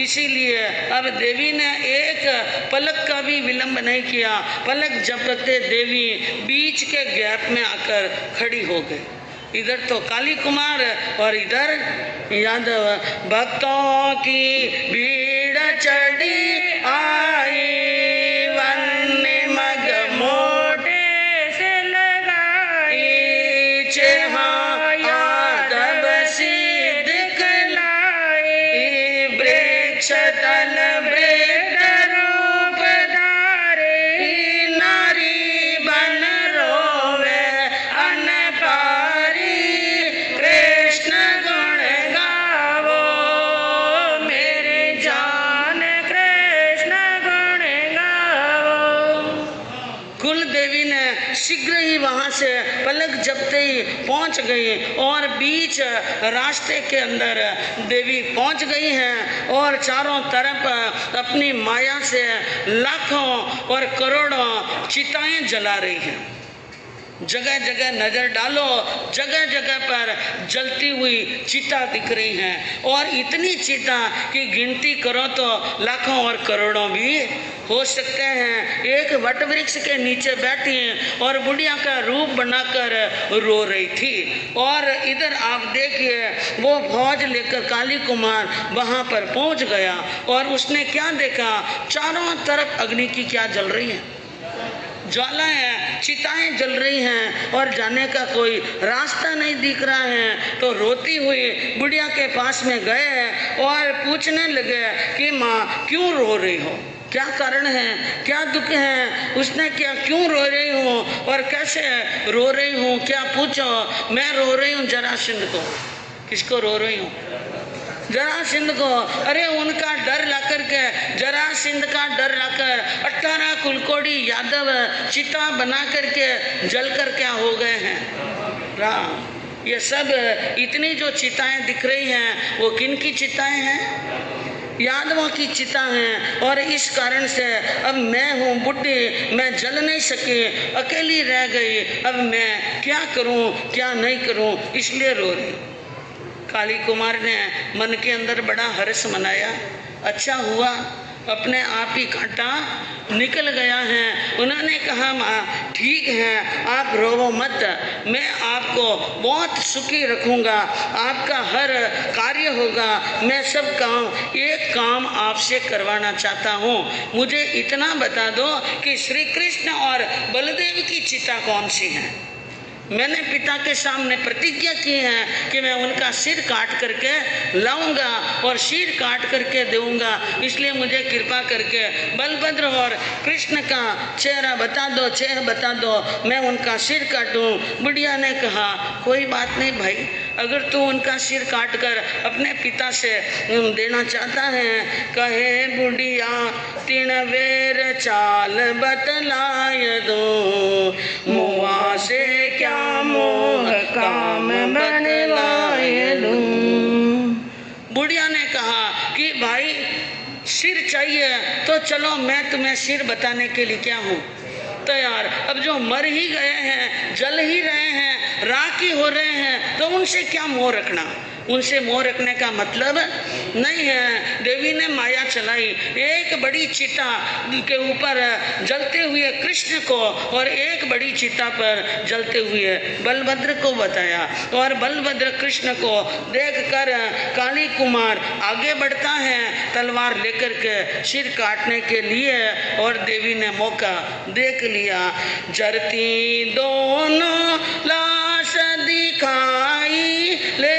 इसीलिए अब देवी ने एक पलक का भी विलंब नहीं किया, पलक झपकते देवी बीच के गैप में आकर खड़ी हो गई। इधर तो काली कुमार और इधर यादव। भक्तों की भीड़ चढ़ी आई, वन्य मग मोटे से लगाई, चेहा यादव सी दिखलाई, वृक्ष तल वृद्ध रूप धारे, नारी बन रोवे अनपारी, कृष्ण गुण गावो मेरी जान, कृष्ण गुण गावो। कुल देवी ने शीघ्र ही वहां से पलक झपकते ही पहुंच गई और बीच रास्ते के अंदर देवी पहुंच गई हैं और चारों तरफ अपनी माया से लाखों और करोड़ों चिताएं जला रही हैं। जगह जगह नजर डालो, जगह जगह पर जलती हुई चिता दिख रही हैं, और इतनी चिता की गिनती करो तो लाखों और करोड़ों भी हो सकते हैं। एक वट वृक्ष के नीचे बैठी और बुढ़िया का रूप बनाकर रो रही थी। और इधर आप देखिए वो फौज लेकर काली कुमार वहां पर पहुंच गया और उसने क्या देखा, चारों तरफ अग्नि की क्या जल रही है, ज्वालाएं, चिताएं जल रही हैं और जाने का कोई रास्ता नहीं दिख रहा है। तो रोती हुई बुढ़िया के पास में गए और पूछने लगे कि माँ क्यों रो रही हो, क्या कारण है, क्या दुख है, उसने क्या, क्यों रो रही हूँ और कैसे रो रही हूँ, क्या पूछो। मैं रो रही हूँ जरासंध को। किसको रो रही हूँ? जरासंध को। अरे उनका डर ला करके, जरासंध का डर लाकर 18 कुलकोड़ी यादव चिता बना करके जल कर क्या हो गए हैं राम। ये सब इतनी जो चिताएं दिख रही हैं वो किन की चिताएं हैं? यादवों की चिता हैं। और इस कारण से अब मैं हूँ बुढ़ी, मैं जल नहीं सकी, अकेली रह गई, अब मैं क्या करूँ क्या नहीं करूँ, इसलिए रो रही। काली कुमार ने मन के अंदर बड़ा हर्ष मनाया। अच्छा हुआ अपने आप ही कांटा निकल गया है। उन्होंने कहा माँ ठीक है, आप रोवो मत, मैं आपको बहुत सुखी रखूँगा, आपका हर कार्य होगा। मैं सब काम, एक काम आपसे करवाना चाहता हूँ। मुझे इतना बता दो कि श्री कृष्ण और बलदेव की चिता कौन सी है? मैंने पिता के सामने प्रतिज्ञा की है कि मैं उनका सिर काट करके लाऊंगा और सिर काट करके दूंगा, इसलिए मुझे कृपा करके बलभद्र और कृष्ण का चेहरा बता दो, चेहरा बता दो, मैं उनका सिर काटूं। बुढ़िया ने कहा कोई बात नहीं भाई, अगर तू उनका सिर काट कर अपने पिता से देना चाहता है। कहे बुढ़िया तीन वेर चाल बतलाय दो, मुआ से क्या मोह काम बनवाए दूं। बुढ़िया ने कहा कि भाई सिर चाहिए तो चलो मैं तुम्हें सिर बताने के लिए क्या हूँ तैयार। अब जो मर ही गए हैं, जल ही रहे हैं, राख ही हो रहे हैं, तो उनसे क्या मोह रखना, उनसे मोह रखने का मतलब नहीं है। देवी ने माया चलाई, एक बड़ी चिता के ऊपर जलते हुए कृष्ण को और एक बड़ी चिता पर जलते हुए बलभद्र को बताया। और बलभद्र कृष्ण को देखकर काली कुमार आगे बढ़ता है तलवार लेकर के सिर काटने के लिए, और देवी ने मौका देख लिया। जरती दोनों लाश दिखाई ले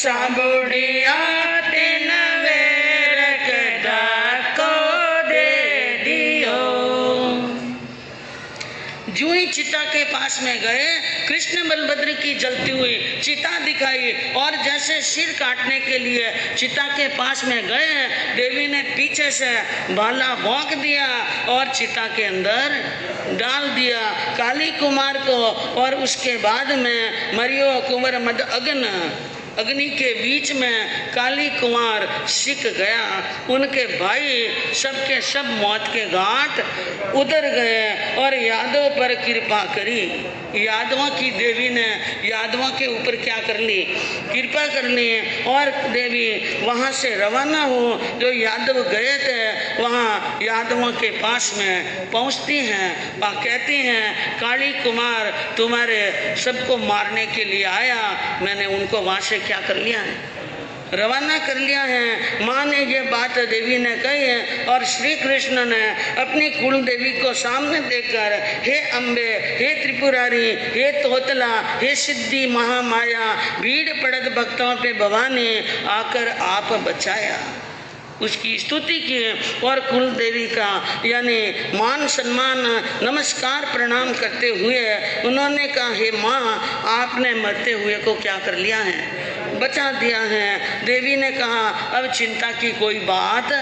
बुढ़िया तीन वेर को दे दियो। जो ही चिता के पास में गए, कृष्ण बलभद्र की जलती हुई चिता दिखाई, और जैसे सिर काटने के लिए चिता के पास में गए, देवी ने पीछे से भाला भोंक दिया और चिता के अंदर डाल दिया काली कुमार को। और उसके बाद में मरियो कुंवर मद अग्नि के बीच में काली कुमार सिक गया। उनके भाई सबके सब मौत के घाट उतर गए और यादव पर कृपा करी। यादवों की देवी ने यादवों के ऊपर क्या कर ली, कृपा कर ली, और देवी वहाँ से रवाना हो। जो यादव गए थे वहाँ यादवों के पास में पहुँचती हैं और कहती हैं काली कुमार तुम्हारे सबको मारने के लिए आया, मैंने उनको वहाँ से क्या कर लिया है, रवाना कर लिया है। माँ ने ये बात देवी ने कही है, और श्री कृष्ण ने अपनी कुल देवी को सामने देखकर हे अम्बे, हे त्रिपुरारी, हे तोतला, हे सिद्धि महामाया, भीड़ पड़त भक्तों पे भवानी आकर आप बचाया, उसकी स्तुति की। और कुल देवी का यानी मान सम्मान नमस्कार प्रणाम करते हुए उन्होंने कहा हे माँ, आपने मरते हुए को क्या कर लिया है, बचा दिया है। देवी ने कहा अब चिंता की कोई बात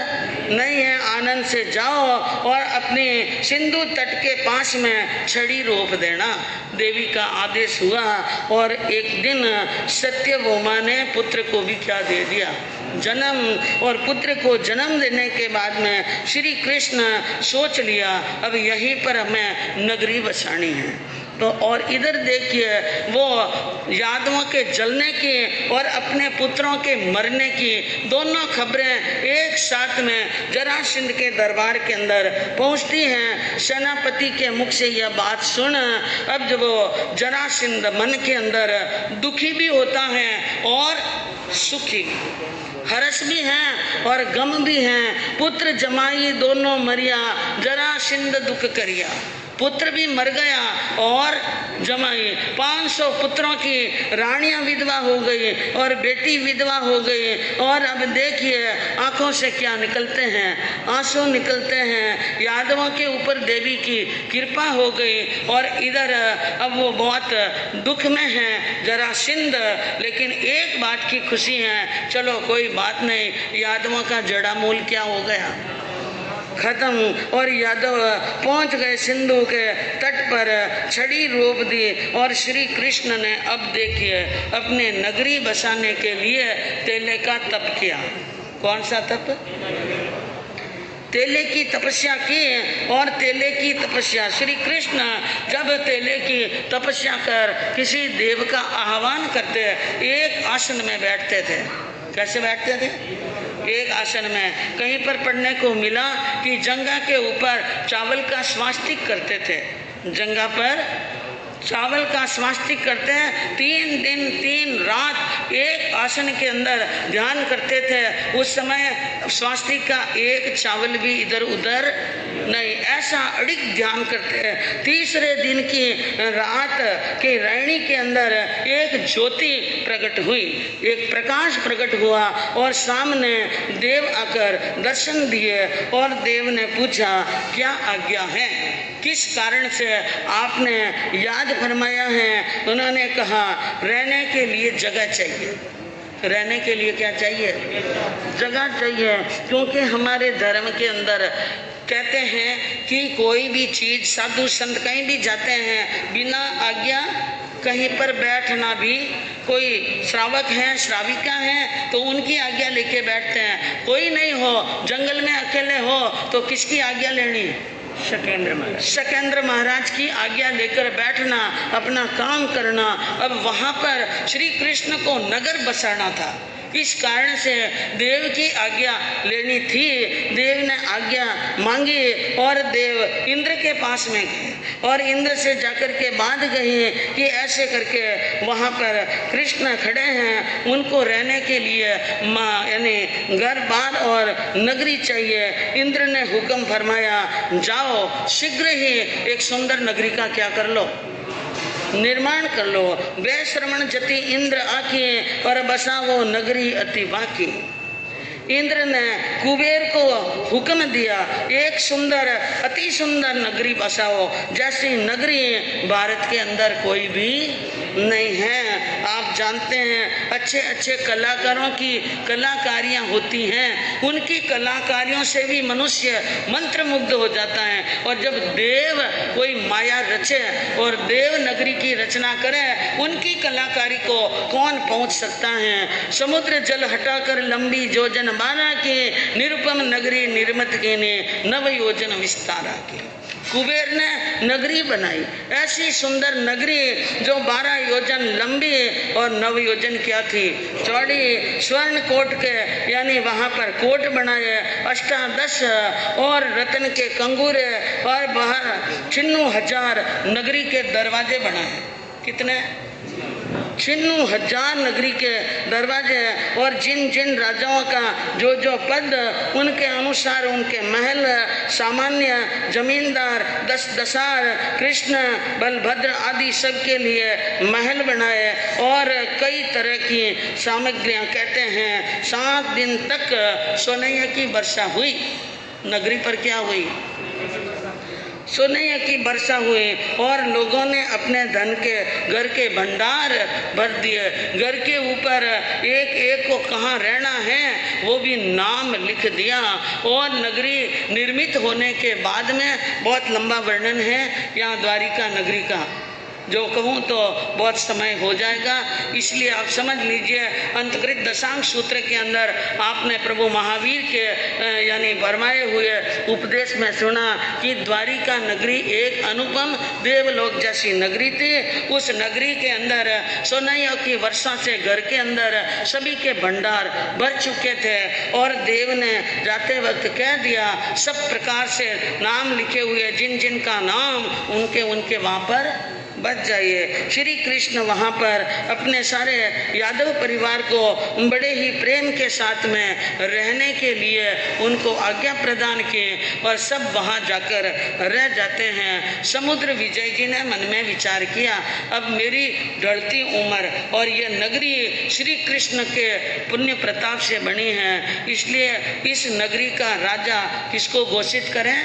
नहीं है, आनंद से जाओ और अपने सिंधु तट के पास में छड़ी रोप देना। देवी का आदेश हुआ और एक दिन सत्यभामा ने पुत्र को भी क्या दे दिया, जन्म। और पुत्र को जन्म देने के बाद में श्री कृष्ण सोच लिया अब यहीं पर हमें नगरी बसानी है। तो और इधर देखिए वो यादवों के जलने की और अपने पुत्रों के मरने की दोनों खबरें एक साथ में जरासंध के दरबार के अंदर पहुंचती हैं। सेनापति के मुख से यह बात सुन अब जब वो जरासंध मन के अंदर दुखी भी होता है और सुखी भी, हर्ष भी हैं और गम भी हैं। पुत्र जमाई दोनों मरिया, जरासंध दुख करिया। पुत्र भी मर गया और जमाई 500 पुत्रों की रानियां विधवा हो गई और बेटी विधवा हो गई। और अब देखिए आंखों से क्या निकलते हैं, आंसू निकलते हैं। यादवों के ऊपर देवी की कृपा हो गई और इधर अब वो बहुत दुख में हैं जरासंध। लेकिन एक बात की खुशी है, चलो कोई बात नहीं, यादवों का जड़ा मूल क्या हो गया, खत्म। और यादव पहुंच गए सिंधु के तट पर, छड़ी रोप दी और श्री कृष्ण ने अब देखिए अपने नगरी बसाने के लिए तेले का तप किया। कौन सा तप? तेले की तपस्या की। और तेले की तपस्या, श्री कृष्ण जब तेले की तपस्या कर किसी देव का आह्वान करते एक आसन में बैठते थे। कैसे बैठते थे? एक आसन में। कहीं पर पढ़ने को मिला कि जंगा के ऊपर चावल का स्वास्तिक करते थे, जंगा पर चावल का स्वास्तिक करते हैं। 3 दिन 3 रात एक आसन के अंदर ध्यान करते थे। उस समय स्वास्तिक का एक चावल भी इधर उधर नहीं, ऐसा अड़िग ध्यान करते हैं। तीसरे दिन की रात के रैणी के अंदर एक ज्योति प्रकट हुई, एक प्रकाश प्रकट हुआ और सामने देव आकर दर्शन दिए। और देव ने पूछा क्या आज्ञा है, किस कारण से आपने याद फरमाया है? उन्होंने कहा रहने के लिए जगह चाहिए। रहने के लिए क्या चाहिए? जगह चाहिए। क्योंकि हमारे धर्म के अंदर कहते हैं कि कोई भी चीज़, साधु संत कहीं भी जाते हैं बिना आज्ञा कहीं पर बैठना भी, कोई श्रावक हैं श्राविका हैं तो उनकी आज्ञा लेके बैठते हैं। कोई नहीं हो, जंगल में अकेले हो तो किसकी आज्ञा लेनी है? शकेंद्र महाराज की आज्ञा लेकर बैठना, अपना काम करना। अब वहाँ पर श्री कृष्ण को नगर बसाना था, इस कारण से देव की आज्ञा लेनी थी। देव ने आज्ञा मांगी और देव इंद्र के पास में गए और इंद्र से जाकर के बात कही कि ऐसे करके वहाँ पर कृष्ण खड़े हैं, उनको रहने के लिए माँ यानी घर बार और नगरी चाहिए। इंद्र ने हुक्म फरमाया जाओ शीघ्र ही एक सुंदर नगरी का क्या कर लो, निर्माण कर लो। वैश्रवण जति इंद्र आकी और बसावो नगरी अति बाकी। इंद्र ने कुबेर को हुक्म दिया एक सुंदर अति सुंदर नगरी बसाओ, जैसी नगरी भारत के अंदर कोई भी नहीं है। आप जानते हैं अच्छे अच्छे कलाकारों की कलाकारियाँ होती हैं, उनकी कलाकारियों से भी मनुष्य मंत्रमुग्ध हो जाता है। और जब देव कोई माया रचे और देव नगरी की रचना करे, उनकी कलाकारी को कौन पहुंच सकता है? समुद्र जल हटाकर लंबी योजन 12 की निरुपम नगरी निर्मित की ने 9 योजन विस्तारा की। कुबेर ने नगरी बनाई, ऐसी सुंदर नगरी जो 12 योजन लंबी और 9 योजन क्या थी, चौड़ी। स्वर्ण कोट के यानी वहाँ पर कोट बनाए, अष्टादश और रत्न के कंगूरे और बाहर 96,000 नगरी के दरवाजे बनाए। कितने? 96,000 नगरी के दरवाजे। और जिन जिन राजाओं का जो जो पद, उनके अनुसार उनके महल, सामान्य जमींदार, दसार, कृष्ण, बलभद्र आदि सब के लिए महल बनाए और कई तरह की सामग्रियां। कहते हैं 7 दिन तक सोने की वर्षा हुई। नगरी पर क्या हुई? सोने की वर्षा हुई और लोगों ने अपने धन के घर के भंडार भर दिए। घर के ऊपर एक एक को कहाँ रहना है वो भी नाम लिख दिया। और नगरी निर्मित होने के बाद में बहुत लंबा वर्णन है यहाँ द्वारिका नगरी का, जो कहूँ तो बहुत समय हो जाएगा, इसलिए आप समझ लीजिए। अंतकृत दशांग सूत्र के अंदर आपने प्रभु महावीर के यानी फरमाए हुए उपदेश में सुना कि द्वारिका नगरी एक अनुपम देवलोक जैसी नगरी थी। उस नगरी के अंदर सोनाइयों की वर्षा से घर के अंदर सभी के भंडार भर चुके थे और देव ने जाते वक्त कह दिया सब प्रकार से नाम लिखे हुए जिन जिन का नाम उनके उनके वहाँ पर बच जाइए। श्री कृष्ण वहाँ पर अपने सारे यादव परिवार को बड़े ही प्रेम के साथ में रहने के लिए उनको आज्ञा प्रदान की और सब वहाँ जाकर रह जाते हैं। समुद्र विजय जी ने मन में विचार किया अब मेरी ढलती उम्र और ये नगरी श्री कृष्ण के पुण्य प्रताप से बनी है, इसलिए इस नगरी का राजा किसको घोषित करें?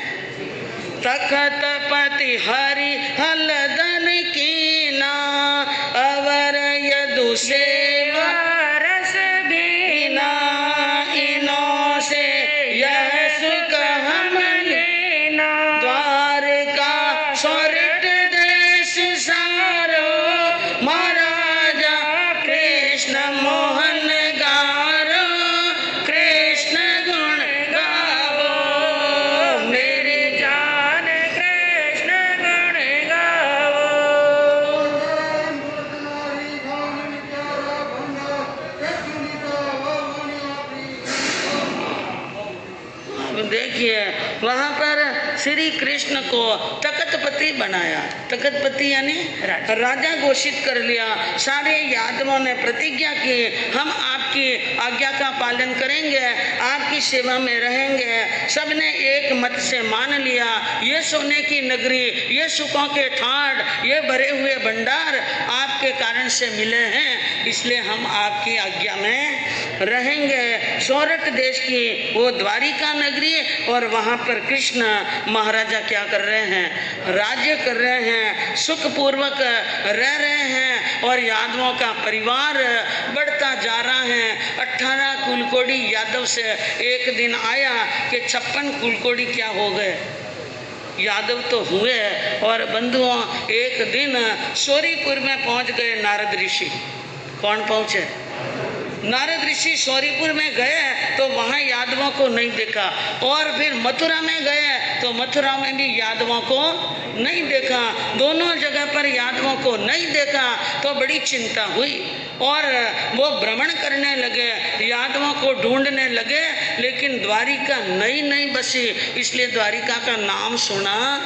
तखत पति हरि हलदन कीना अवर यदु सेवा रस बीना इनो से यह सुख हम लेना। द्वारका स्वर्ग देश सारो महाराजा कृष्ण मोहन गारो कृष्ण गुण गावो मेरी जान कृष्ण गुण गावो। अब देखिए वहाँ पर श्री कृष्ण को तखतपति बनाया। तखतपति यानी राजा घोषित कर लिया। सारे यादवों ने प्रतिज्ञा की हम आपकी आज्ञा का पालन करेंगे, आपकी सेवा में रहेंगे। सबने एक मत से मान लिया ये सोने की नगरी, ये सुखों के ठाड़, ये भरे हुए भंडार आपके कारण से मिले हैं, इसलिए हम आपकी आज्ञा में रहेंगे। सौरठ देश की वो द्वारिका नगरी और वहाँ पर कृष्ण महाराजा क्या कर रहे हैं? राज्य कर रहे हैं, सुखपूर्वक रह रहे हैं और यादवों का परिवार बढ़ता जा रहा है। 18 कुलकोड़ी यादव से एक दिन आया कि 56 कुलकोड़ी क्या हो गए? यादव तो हुए। और बंधुओं एक दिन सोरीपुर में पहुंच गए नारद ऋषि। कौन पहुंचे? नारद ऋषि सौरीपुर में गए तो वहाँ यादवों को नहीं देखा और फिर मथुरा में गए तो मथुरा में भी यादवों को नहीं देखा। दोनों जगह पर यादवों को नहीं देखा तो बड़ी चिंता हुई और वो भ्रमण करने लगे, यादवों को ढूंढने लगे, लेकिन द्वारिका नई नई बसी इसलिए द्वारिका का नाम सुना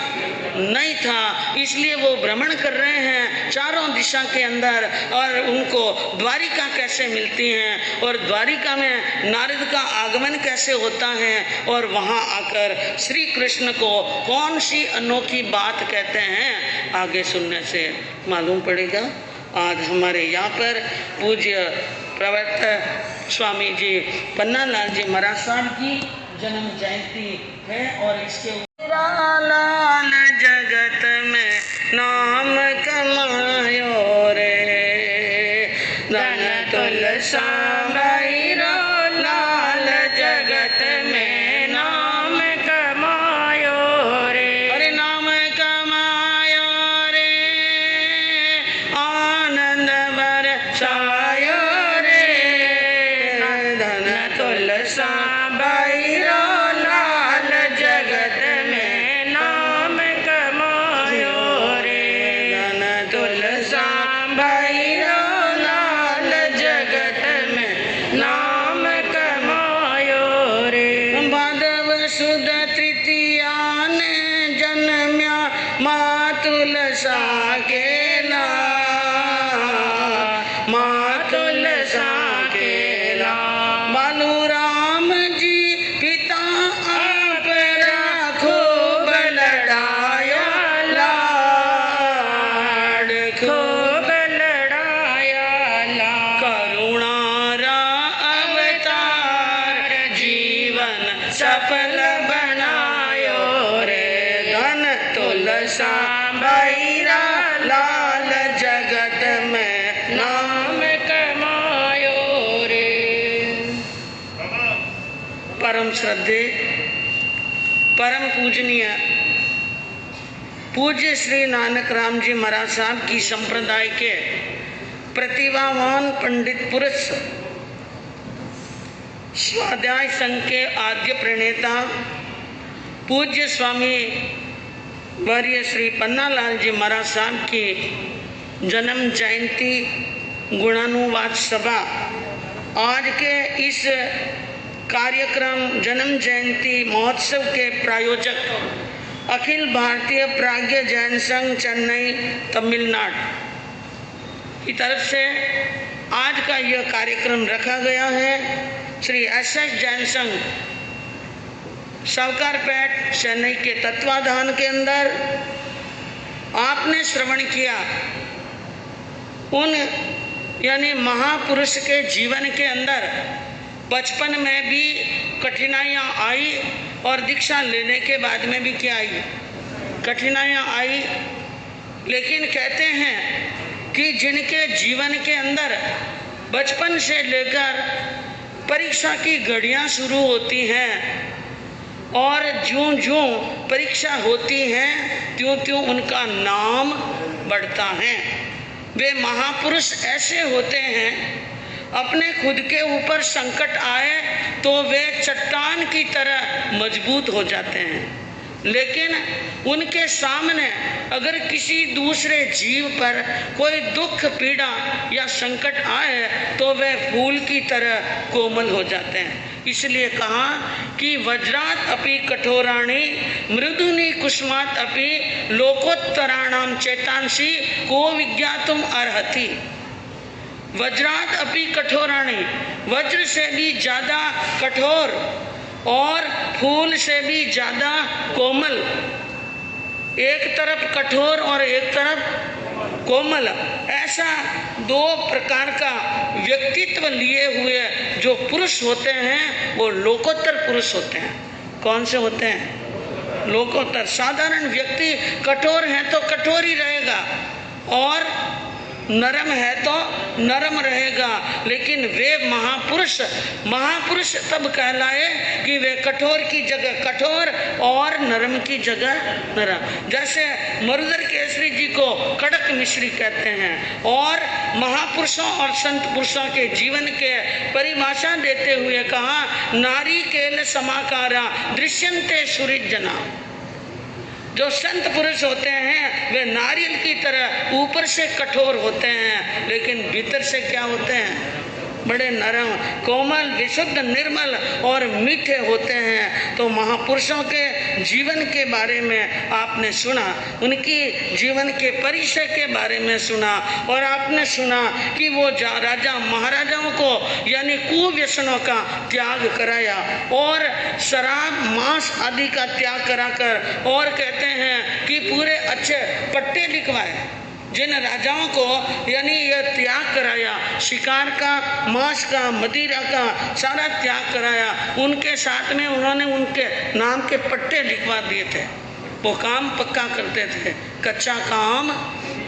नहीं था। इसलिए वो भ्रमण कर रहे हैं चारों दिशा के अंदर और उनको द्वारिका कैसे मिलती है और द्वारिका में नारद का आगमन कैसे होता है और वहाँ आकर श्री कृष्ण को कौन सी अनोखी बात कहते हैं, आगे सुनने से मालूम पड़ेगा। आज हमारे यहाँ पर पूज्य प्रवर्तक स्वामी जी पन्नालाल जी महाराज साहब की जन्म जयंती है और इसके लाल जगत में नाम कमायो रे धन तुलसा भैरो लाल जगत में नाम कमायो रे। अरे नाम कमायो रे आनंद बरसायो रे धन तुलसा भैरो लाल जगत में नाम कमायो रे धन तुलसा भैरो लाल जगत में नाम कमायो रे। भादव सुद तृतीया ने जन्म्या माँ तुलसा के लाल, माँ तुलसा के लाल। बालू राम जी पिता आप खूब लड़ाया लाड, खूब लड़ाया लाड। करुणारा अवतार जीवन सफल बनायो रे धन तुलसा सांभैरा लाल जगत में नाम कमायो रे। परम श्रद्धे परम पूजनीय पूज्य श्री नानक राम जी महाराज साहब की संप्रदाय के प्रतिभावान पंडित पुरुष, स्वाध्याय संघ के आद्य प्रणेता पूज्य स्वामी वर्य श्री पन्नालाल जी महाराज साहब की जन्म जयंती गुणानुवाद सभा आज के इस कार्यक्रम जन्म जयंती महोत्सव के प्रायोजक अखिल भारतीय प्राज्ञ जैन संघ चेन्नई तमिलनाडु की तरफ से आज का यह कार्यक्रम रखा गया है। श्री एस.एस. जैन संघ सावकारपेट चेन्नई के तत्वाधान के अंदर आपने श्रवण किया उन यानी महापुरुष के जीवन के अंदर बचपन में भी कठिनाइयाँ आई और दीक्षा लेने के बाद में भी क्या आई, कठिनाइयाँ आई। लेकिन कहते हैं कि जिनके जीवन के अंदर बचपन से लेकर परीक्षा की घड़ियाँ शुरू होती हैं और ज्यों ज्यों परीक्षा होती हैं त्यों त्यों उनका नाम बढ़ता है। वे महापुरुष ऐसे होते हैं अपने खुद के ऊपर संकट आए तो वे चट्टान की तरह मजबूत हो जाते हैं, लेकिन उनके सामने अगर किसी दूसरे जीव पर कोई दुख पीड़ा या संकट आए तो वे फूल की तरह कोमल हो जाते हैं। इसलिए कहा कि वज्रात अपि कठोराणि मृदुनि कुसुमात् अपि लोकोत्तराणाम चेतांसी को विज्ञातुम अर्हति। वज्रात अपि कठोराणि, वज्र से भी ज़्यादा कठोर और फूल से भी ज़्यादा कोमल, एक तरफ कठोर और एक तरफ कोमल, ऐसा दो प्रकार का व्यक्तित्व लिए हुए जो पुरुष होते हैं वो लोकोत्तर पुरुष होते हैं। कौन से होते हैं? लोकोत्तर। साधारण व्यक्ति कठोर है तो कठोर ही रहेगा और नरम है तो नरम रहेगा, लेकिन वे महापुरुष तब कहलाए कि वे कठोर की जगह कठोर और नरम की जगह नरम। जैसे मरुधर केसरी जी को कड़क मिश्री कहते हैं। और महापुरुषों और संत पुरुषों के जीवन के परिभाषा देते हुए कहा नारी केल समाकारा दृश्यन्ते सुहृजना। जो संत पुरुष होते हैं वे नारियल की तरह ऊपर से कठोर होते हैं लेकिन भीतर से क्या होते हैं? बड़े नरम, कोमल, विशुद्ध, निर्मल और मीठे होते हैं। तो महापुरुषों के जीवन के बारे में आपने सुना, उनकी जीवन के परिचय के बारे में सुना और आपने सुना कि वो राजा महाराजाओं को यानी कुव्यसनों का त्याग कराया और शराब मांस आदि का त्याग कराकर और कहते हैं कि पूरे अच्छे पट्टे लिखवाए। जिन राजाओं को यानी यह त्याग कराया, शिकार का, मांस का, मदिरा का सारा त्याग कराया, उनके साथ में उन्होंने उनके नाम के पट्टे लिखवा दिए थे। वो काम पक्का करते थे, कच्चा काम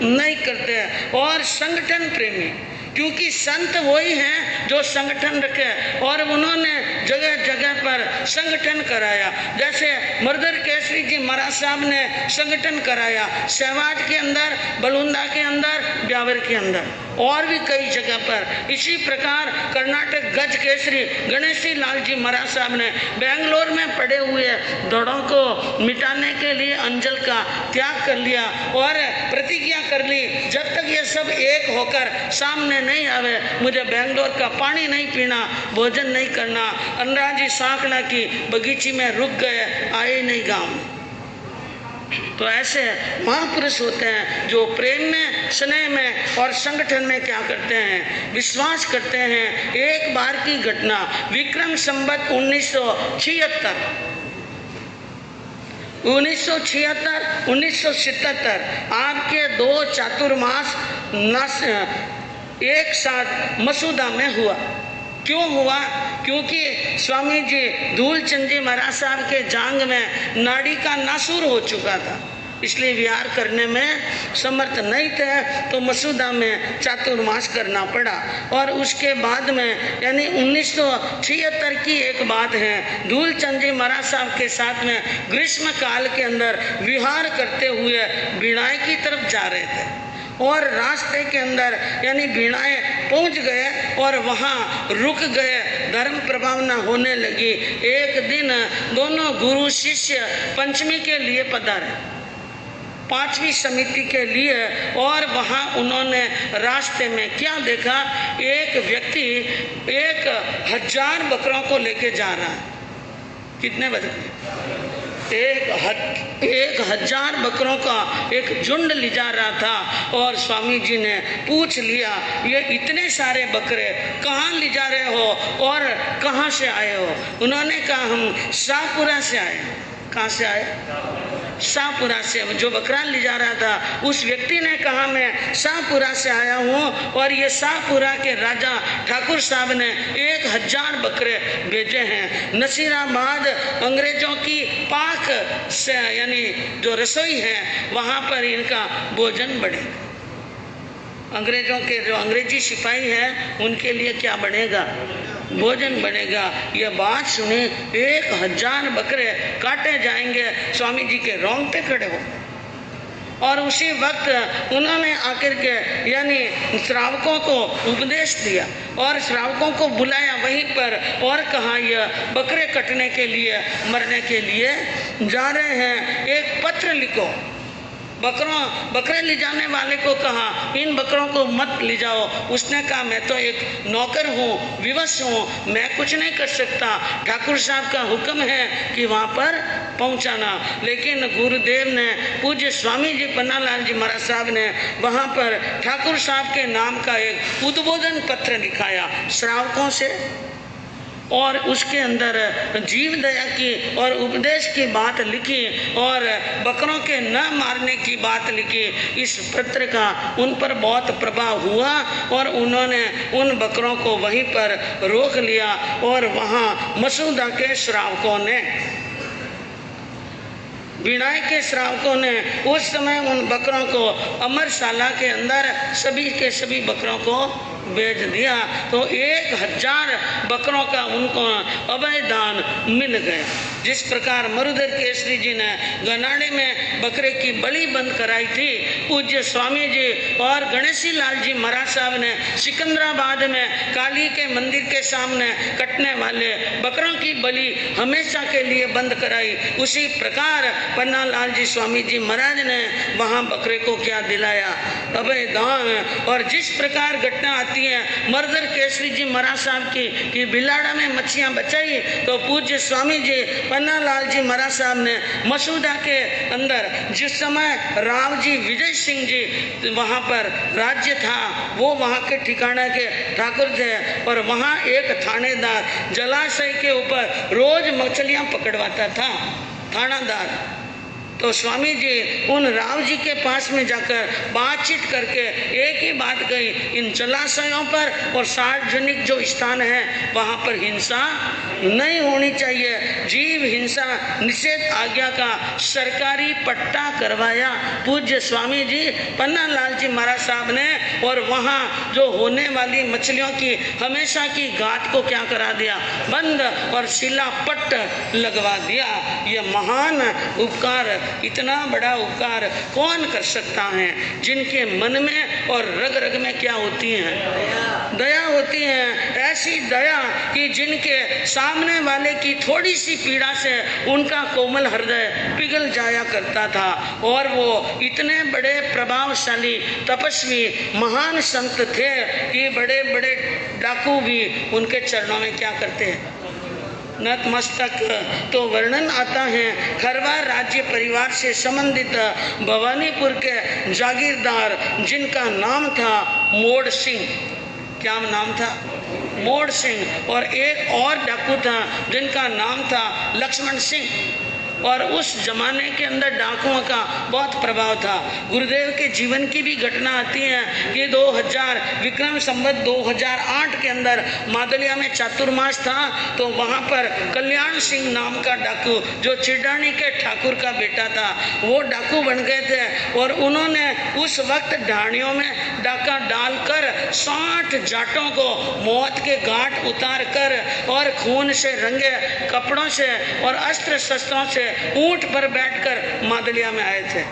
नहीं करते। और संगठन प्रेमी, क्योंकि संत वही हैं जो संगठन रखे और उन्होंने जगह जगह पर संगठन कराया। जैसे मरुधर केसरी जी महाराज साहब ने संगठन कराया सहवाज के अंदर, बलुंदा के अंदर, ब्यावर के अंदर और भी कई जगह पर। इसी प्रकार कर्नाटक गज केसरी गणेशी लाल जी महाराज साहब ने बेंगलोर में पड़े हुए दौड़ों को मिटाने के लिए अंजल का त्याग कर लिया और प्रतिज्ञा कर ली जब तक ये सब एक होकर सामने नहीं आवे मुझे बेंगलोर का पानी नहीं पीना, भोजन नहीं करना। अनुराग जी सांकला की बगीची में रुक गए, आए नहीं गाँव में। तो ऐसे महापुरुष होते हैं जो प्रेम में, स्नेह में और संगठन में क्या करते हैं? विश्वास करते हैं। एक बार की घटना विक्रम संवत 1977 आपके 2 चातुर्मास एक साथ मसूदा में हुआ। क्यों हुआ? क्योंकि स्वामी जी धूलचंद जी महाराज साहब के जांग में नाड़ी का नासूर हो चुका था इसलिए विहार करने में समर्थ नहीं थे, तो मसूदा में चातुर्मास करना पड़ा। और उसके बाद में यानी 1976 की एक बात है, धूलचंद जी महाराज साहब के साथ में ग्रीष्म काल के अंदर विहार करते हुए भिड़ाई की तरफ जा रहे थे और रास्ते के अंदर यानी भिड़ाएँ पहुंच गए और वहाँ रुक गए, धर्म प्रभावना होने लगी। एक दिन दोनों गुरु शिष्य पंचमी के लिए पधारे, 5वीं समिति के लिए, और वहाँ उन्होंने रास्ते में क्या देखा, एक व्यक्ति 1000 बकरों को लेके जा रहा है। कितने बकरे? 1000 बकरों का एक झुंड ले जा रहा था। और स्वामी जी ने पूछ लिया, ये इतने सारे बकरे कहाँ ले जा रहे हो और कहाँ से आए हो? उन्होंने कहा, हम शाहपुरा से आए। कहाँ से आए? शाहपुरा से। जो बकरा ले जा रहा था उस व्यक्ति ने कहा, मैं शाहपुरा से आया हूँ और ये शाहपुरा के राजा ठाकुर साहब ने 1000 बकरे भेजे हैं। नसीराबाद अंग्रेजों की पाक से यानी जो रसोई है वहाँ पर इनका भोजन बढ़ेगा। अंग्रेजों के जो अंग्रेजी सिपाही हैं उनके लिए क्या बनेगा? भोजन बनेगा। यह बात सुने 1000 बकरे काटे जाएंगे, स्वामी जी के रोंगटे खड़े हो। और उसी वक्त उन्होंने आकर के यानी श्रावकों को उपदेश दिया और श्रावकों को बुलाया वहीं पर और कहा, यह बकरे कटने के लिए मरने के लिए जा रहे हैं, एक पत्र लिखो। बकरे ले जाने वाले को कहा, इन बकरों को मत ले जाओ। उसने कहा, मैं तो एक नौकर हूँ, विवश हूँ, मैं कुछ नहीं कर सकता, ठाकुर साहब का हुक्म है कि वहाँ पर पहुँचाना। लेकिन गुरुदेव ने, पूज्य स्वामी जी पन्नालाल जी महाराज साहब ने वहाँ पर ठाकुर साहब के नाम का एक उद्बोधन पत्र लिखाया श्रावकों से, और उसके अंदर जीव दया की और उपदेश की बात लिखी और बकरों के न मारने की बात लिखी। इस पत्र का उन पर बहुत प्रभाव हुआ और उन्होंने उन बकरों को वहीं पर रोक लिया। और वहाँ मसूदा के श्रावकों ने, भिड़ाई के श्रावकों ने उस समय उन बकरों को अमरशाला के अंदर सभी के सभी बकरों को बेच दिया। तो 1000 बकरों का उनको अभय दान मिल गया। जिस प्रकार मरुधर केसरी जी ने गनाड़े में बकरे की बलि बंद कराई थी, पूज्य स्वामी जी और गणेशी लाल जी महाराज साहब ने सिकंदराबाद में काली के मंदिर के सामने कटने वाले बकरों की बलि हमेशा के लिए बंद कराई। उसी प्रकार पन्ना लाल जी स्वामी जी महाराज ने वहाँ बकरे को क्या दिलाया? अभय दान। और जिस प्रकार घटना आती है मरुधर केसरी जी महाराज साहब की कि बिलाड़ा में मच्छियाँ बचाई, तो पूज्य स्वामी जी पन्ना लाल जी महाराज साहब ने मसूदा के अंदर जिस समय राव जी विजय सिंह जी वहाँ पर राज्य था, वो वहाँ के ठिकाना के ठाकुर थे और वहाँ एक थानेदार जलाशय के ऊपर रोज मछलियाँ पकड़वाता था, थानादार। तो स्वामी जी उन राव जी के पास में जाकर बातचीत करके एक ही बात कही, इन जलाशयों पर और सार्वजनिक जो स्थान है वहाँ पर हिंसा नहीं होनी चाहिए। जीव हिंसा निषेध आज्ञा का सरकारी पट्टा करवाया पूज्य स्वामी जी पन्ना लाल जी महाराज साहब ने, और वहाँ जो होने वाली मछलियों की हमेशा की घाट को क्या करा दिया? बंद, और शिला पट्ट लगवा दिया। ये महान उपकार, इतना बड़ा उपकार कौन कर सकता है? जिनके मन में और रग रग में क्या होती है? दया होती है। ऐसी दया कि जिनके सामने वाले की थोड़ी सी पीड़ा से उनका कोमल हृदय पिघल जाया करता था। और वो इतने बड़े प्रभावशाली तपस्वी महान संत थे कि बड़े बड़े डाकू भी उनके चरणों में क्या करते हैं? नतमस्तक। तो वर्णन आता है खरवा राज्य परिवार से संबंधित भवानीपुर के जागीरदार जिनका नाम था मोड़ सिंह। क्या नाम था? मोड़ सिंह। और एक और डाकू था जिनका नाम था लक्ष्मण सिंह। और उस जमाने के अंदर डाकुओं का बहुत प्रभाव था। गुरुदेव के जीवन की भी घटना आती है कि 2000 विक्रम संवत 2008 के अंदर मादलिया में चातुर्मास था, तो वहाँ पर कल्याण सिंह नाम का डाकू जो चिरडानी के ठाकुर का बेटा था, वो डाकू बन गए थे और उन्होंने उस वक्त ढाणियों में डाका डालकर 60 जाटों को मौत के घाट उतार कर और खून से रंगे कपड़ों से और अस्त्र शस्त्रों से ऊंट पर बैठकर मादलिया में आए थे।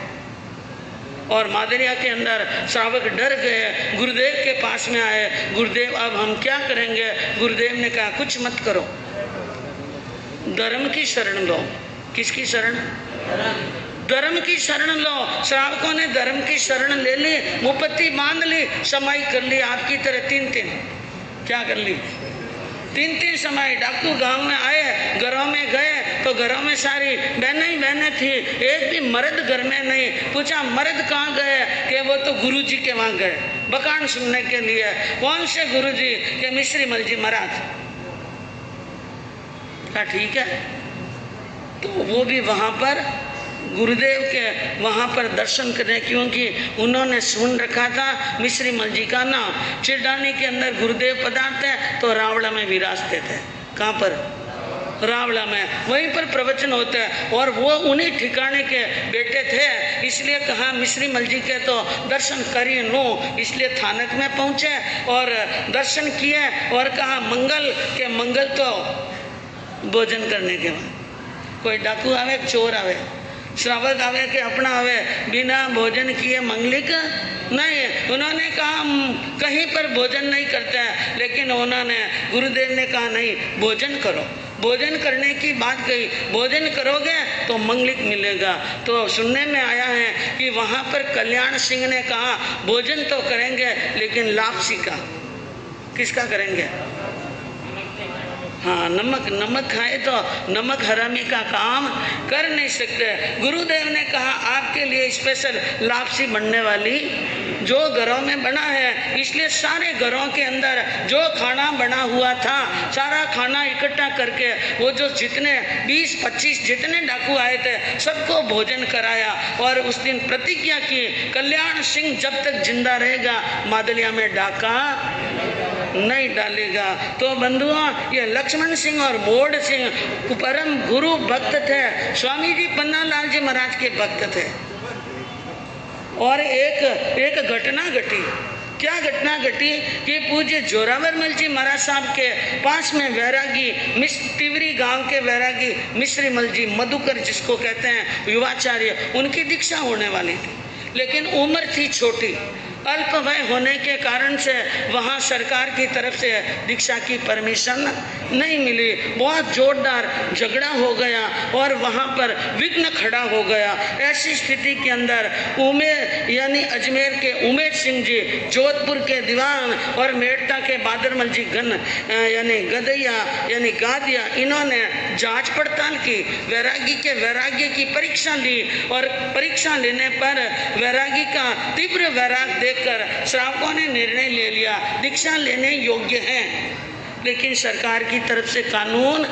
और मादलिया के अंदर श्रावक डर गए, गुरुदेव के पास में आए, गुरुदेव अब हम क्या करेंगे? गुरुदेव ने कहा कुछ मत करो, धर्म की शरण लो। किसकी शरण? धर्म की शरण लो। श्रावकों ने धर्म की शरण ले ली, मुपत्ति बांध ली, समाई कर ली। आपकी तरह 3-3 क्या कर ली? 3-3 समाई। डाकू गांव में आए, घरों में गए तो घरों में सारी बहनें ही बहनें थी, एक भी मर्द घर में नहीं। पूछा मर्द कहाँ गए? कि वो तो गुरुजी के वहाँ गए बकान सुनने के लिए। कौन से गुरुजी? के मिश्री मल जी महाराज। क्या ठीक है? तो वो भी वहाँ पर गुरुदेव के वहाँ पर दर्शन करें, क्योंकि उन्होंने सुन रखा था मिश्री मल जी का नाम। चिरडानी के अंदर गुरुदेव पधारते तो रावड़ा में विराजते थे। कहाँ पर? रावड़ा में, वहीं पर प्रवचन होता है और वो उन्हीं ठिकाने के बेटे थे। इसलिए कहा मिश्री मल जी के तो दर्शन कर ही लूँ, इसलिए थानक में पहुँचे और दर्शन किए और कहा मंगल के मंगल तो भोजन करने के बाद। कोई डाकू आवे, चोर आवे, श्रावक आवे के अपना आवे, बिना भोजन किए मंगलिक नहीं। उन्होंने कहा हम कहीं पर भोजन नहीं करते हैं, लेकिन उन्होंने गुरुदेव ने कहा नहीं भोजन करो। भोजन करने की बात कही, भोजन करोगे तो मंगलिक मिलेगा। तो सुनने में आया है कि वहाँ पर कल्याण सिंह ने कहा भोजन तो करेंगे लेकिन लापसी का। किसका करेंगे? हाँ, नमक खाए तो नमक हरामी का काम कर नहीं सकते। गुरुदेव ने कहा आपके लिए स्पेशल लापसी बनने वाली जो घरों में बना है, इसलिए सारे घरों के अंदर जो खाना बना हुआ था सारा खाना इकट्ठा करके वो जो जितने 20-25 जितने डाकू आए थे सबको भोजन कराया और उस दिन प्रतिज्ञा की कल्याण सिंह जब तक जिंदा रहेगा मादलिया में डाका नहीं डालेगा। तो बंधुओं, ये लक्ष्मण सिंह और मोड़ सिंह परम गुरु भक्त थे, स्वामी जी पन्नालाल जी महाराज के भक्त थे। और एक घटना घटी। क्या घटना घटी कि पूज्य जोरावर मल जी महाराज साहब के पास में वैरागी तिवरी गांव के वैरागी मिश्री मल जी मधुकर जिसको कहते हैं युवाचार्य, उनकी दीक्षा होने वाली थी, लेकिन उम्र थी छोटी। अल्प वय होने के कारण से वहाँ सरकार की तरफ से दीक्षा की परमिशन नहीं मिली। बहुत जोरदार झगड़ा हो गया और वहाँ पर विघ्न खड़ा हो गया। ऐसी स्थिति के अंदर उमेर यानी अजमेर के उमेश सिंह जी, जोधपुर के दीवान और मेड़ता के बादरमल जी गन यानी गदैया यानी गादिया, इन्होंने जांच पड़ताल की, वैरागी के वैराग्य की परीक्षा ली और परीक्षा लेने पर वैरागी का तीव्र वैराग देखकर श्रावकों ने निर्णय ले लिया दीक्षा लेने योग्य हैं, लेकिन सरकार की तरफ से कानून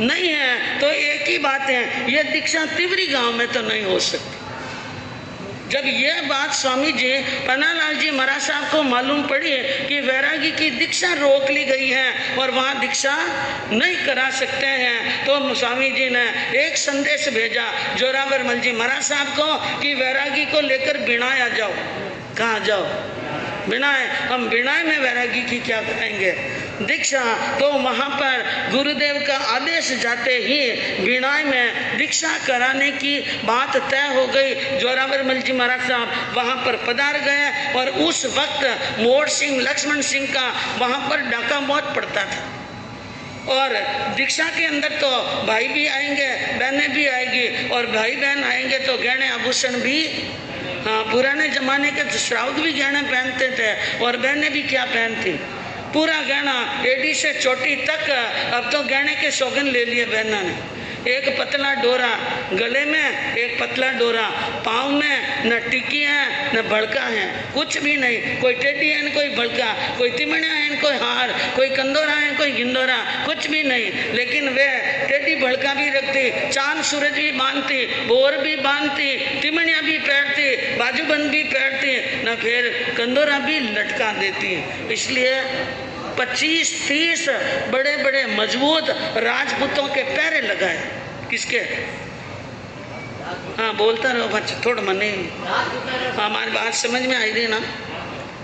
नहीं है। तो एक ही बात है, यह दीक्षा तिवरी गांव में तो नहीं हो सकती। जब यह बात स्वामी जी पन्नालाल जी महाराज साहब को मालूम पड़ी कि वैरागी की दीक्षा रोक ली गई है और वहाँ दीक्षा नहीं करा सकते हैं, तो स्वामी जी ने एक संदेश भेजा जोरावर मल जी महाराज साहब को कि वैरागी को लेकर बिनाय आ जाओ। कहाँ जाओ? बिनाय। हम बिनाय में वैरागी की क्या करेंगे? दीक्षा। तो वहाँ पर गुरुदेव का आदेश जाते ही बिनाय में दीक्षा कराने की बात तय हो गई। जोरावर मल जी महाराज साहब वहाँ पर पधार गए और उस वक्त मोड़ सिंह लक्ष्मण सिंह का वहाँ पर डाका बहुत पड़ता था और दीक्षा के अंदर तो भाई भी आएंगे, बहनें भी आएगी और भाई बहन आएंगे तो गहने आभूषण भी, हाँ पुराने जमाने के श्रावक भी गहने पहनते थे और बहनें भी क्या पहनती, पूरा गहना एडी से चोटी तक। अब तो गहने के शौकीन ले लिए बहना ने, एक पतला डोरा गले में, एक पतला डोरा पाँव में, न टिकी है न भड़का है, कुछ भी नहीं। कोई टेडी है न कोई भड़का, कोई तिमणिया है न कोई हार, कोई कंदोरा है न कोई गिंदोरा, कुछ भी नहीं। लेकिन वे टेडी भड़का भी रखती, चांद सूरज भी बांधती, बोर भी बांधती, तिमणिया भी पहनती, बाजूबंद भी पहनती, न फिर कंदोरा भी लटका देती। इसलिए 25-30 बड़े बड़े मजबूत राजपूतों के पैरे लगाए। किसके? हाँ बोलता रहो बच्चे, थोड़ा मनी हमारी बात समझ में आई रही ना?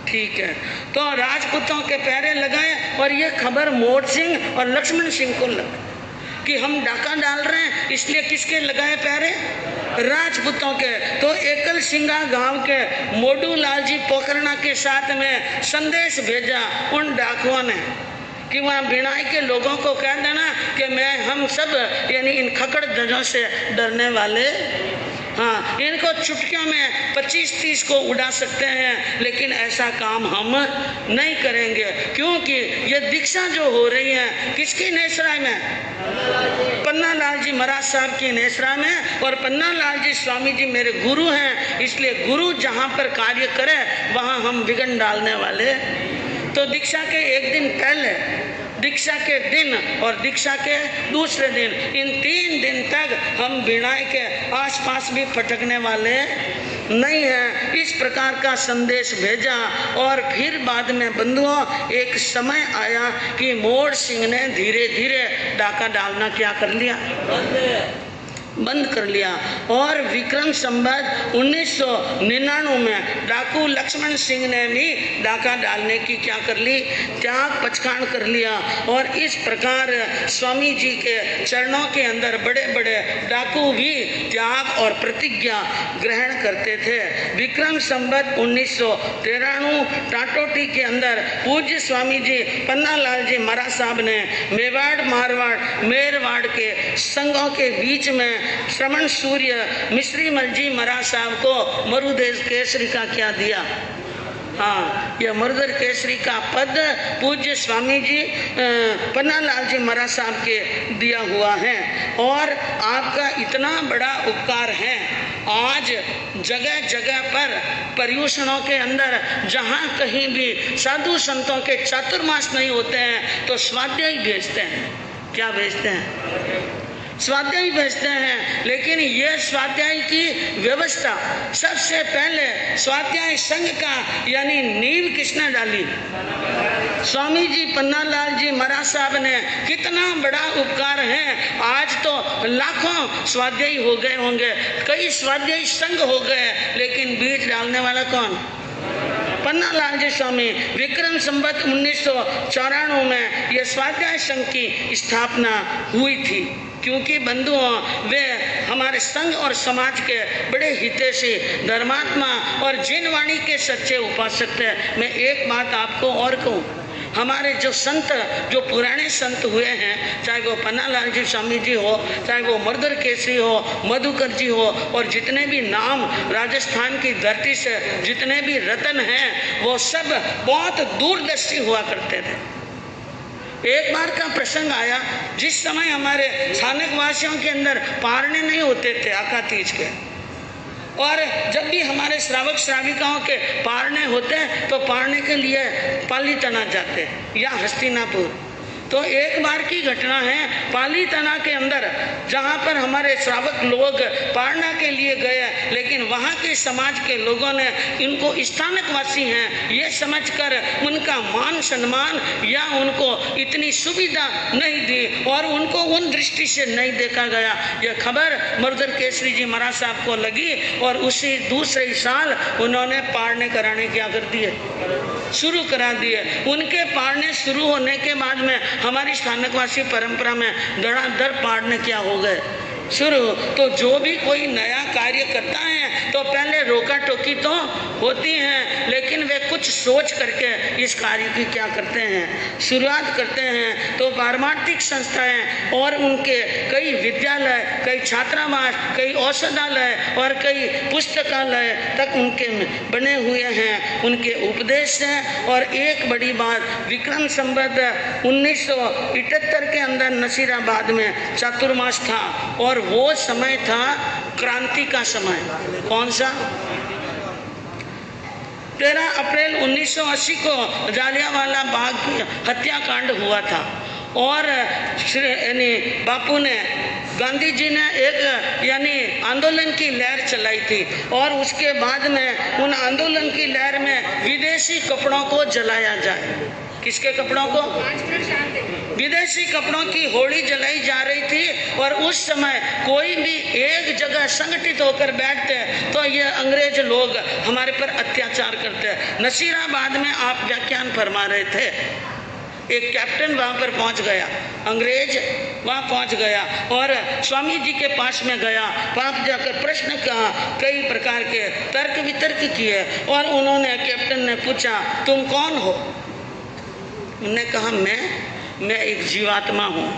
ठीक है। तो राजपूतों के पैरे लगाए और ये खबर मोड़ सिंह और लक्ष्मण सिंह को लगा कि हम डाका डाल रहे हैं, इसलिए किसके लगाए पैरे? राजपूतों के। तो एकल सिंगा गांव के मोडू लाल जी पोखरना के साथ में संदेश भेजा उन डाकुओं ने कि वहाँ बिनाई के लोगों को कह देना कि हम सब यानी इन खकड़ धजों से डरने वाले, हाँ, इनको चुटकियों में 25-30 को उड़ा सकते हैं, लेकिन ऐसा काम हम नहीं करेंगे। क्योंकि ये दीक्षा जो हो रही है किसकी नेसरा में? पन्ना लाल जी महाराज साहब की नेसरा में। और पन्ना लाल जी स्वामी जी मेरे गुरु हैं, इसलिए गुरु जहाँ पर कार्य करे वहाँ हम विघ्न डालने वाले। तो दीक्षा के एक दिन पहले, दीक्षा के दिन और दीक्षा के दूसरे दिन, इन 3 दिन तक हम बिनाई के आसपास भी फटकने वाले नहीं हैं। इस प्रकार का संदेश भेजा। और फिर बाद में बंधुओं एक समय आया कि मोड़ सिंह ने धीरे धीरे डाका डालना क्या कर लिया? बंद कर लिया। और विक्रम संवत 1999 में डाकू लक्ष्मण सिंह ने भी डाका डालने की क्या कर ली? त्याग पचकान कर लिया। और इस प्रकार स्वामी जी के चरणों के अंदर बड़े बड़े डाकू भी त्याग और प्रतिज्ञा ग्रहण करते थे। विक्रम संवत 1993 टाटोटी के अंदर पूज्य स्वामी जी पन्ना लाल जी महाराज साहब ने मेवाड़ मारवाड़ मेरवाड़ के संघों के बीच में श्रमण सूर्य मिश्री मल जी महाराज साहब को मरुदेश केसरी का क्या दिया? हाँ, यह मरुदर केसरी का पद पूज्य स्वामी जी पन्ना लाल जी महाराज साहब के दिया हुआ है। और आपका इतना बड़ा उपकार है, आज जगह जगह पर पर्यूषणों के अंदर जहाँ कहीं भी साधु संतों के चातुर्मास नहीं होते हैं तो स्वाध्याय भेजते हैं। क्या भेजते हैं? स्वाध्याय भेजते हैं। लेकिन ये स्वाध्याय की व्यवस्था सबसे पहले स्वाध्याय संघ का यानी नींव किसने डाली? स्वामी जी पन्ना लाल जी महाराज साहब ने। कितना बड़ा उपकार है। आज तो लाखों स्वाध्यायी हो गए होंगे, कई स्वाध्यायी संघ हो गए, लेकिन बीज डालने वाला कौन? पन्ना लाल जी स्वामी। विक्रम संवत 1994 में यह स्वाध्याय संघ की स्थापना हुई थी। क्योंकि बंधुओं वे हमारे संघ और समाज के बड़े हितैषी धर्मात्मा और जिनवाणी के सच्चे उपासक थे। मैं एक बात आपको और कहूँ, हमारे जो संत, जो पुराने संत हुए हैं, चाहे वो पन्ना लाल जी स्वामी जी हो, चाहे वो मरुदर केसरी हो, मधुकर जी हो, और जितने भी नाम राजस्थान की धरती से जितने भी रत्न हैं, वो सब बहुत दूरदर्शी हुआ करते थे। एक बार का प्रसंग आया जिस समय हमारे स्थानक वासियों के अंदर पारने नहीं होते थे आका तीज के, और जब भी हमारे श्रावक श्राविकाओं के पारने होते तो पारने के लिए पाली तना जाते या हस्तिनापुर। तो एक बार की घटना है, पाली तना के अंदर जहाँ पर हमारे श्रावक लोग पारना के लिए गए, लेकिन वहाँ के समाज के लोगों ने इनको स्थानकवासी हैं ये समझकर उनका मान सम्मान या उनको इतनी सुविधा नहीं दी और उनको उन दृष्टि से नहीं देखा गया। यह खबर मरुदर केसरी जी महाराज साहब को लगी और उसी दूसरे ही साल उन्होंने पारने कराने क्या कर दिए? शुरू करा दिए। उनके पारने शुरू होने के बाद में हमारी स्थानकवासी परंपरा में धड़ाधड़ पारने क्या हो गए? शुरू। तो जो भी कोई नया कार्य करता है तो पहले रोका टोकी तो होती है, लेकिन वे कुछ सोच करके इस कार्य की क्या करते हैं, शुरुआत करते हैं। तो पारमार्थिक संस्थाएं और उनके कई विद्यालय, कई छात्रावास, कई औषधालय और कई पुस्तकालय तक उनके बने हुए हैं, उनके उपदेश हैं। और एक बड़ी बात, विक्रम संवत 1978 के अंदर नसीराबाद में चातुर्मास था और वो समय था क्रांति का समय। कौन सा? 13 अप्रैल 1980 को जालियांवाला बाग हत्याकांड हुआ था और बापू ने, गांधी जी ने एक आंदोलन की लहर चलाई थी और उसके बाद में उन आंदोलन की लहर में विदेशी कपड़ों को जलाया जाए। किसके कपड़ों को? विदेशी कपड़ों की होली जलाई जा रही थी। और उस समय कोई भी एक जगह संगठित होकर बैठते तो ये अंग्रेज लोग हमारे पर अत्याचार करते। नसीराबाद में आप व्याख्यान फरमा रहे थे, एक कैप्टन वहाँ पर पहुँच गया, अंग्रेज वहाँ पहुँच गया और स्वामी जी के पास में गया, वहाँ जाकर प्रश्न कहा, कई प्रकार के तर्क वितर्क किए और उन्होंने, कैप्टन ने पूछा तुम कौन हो? उन्होंने कहा मैं एक जीवात्मा हूँ।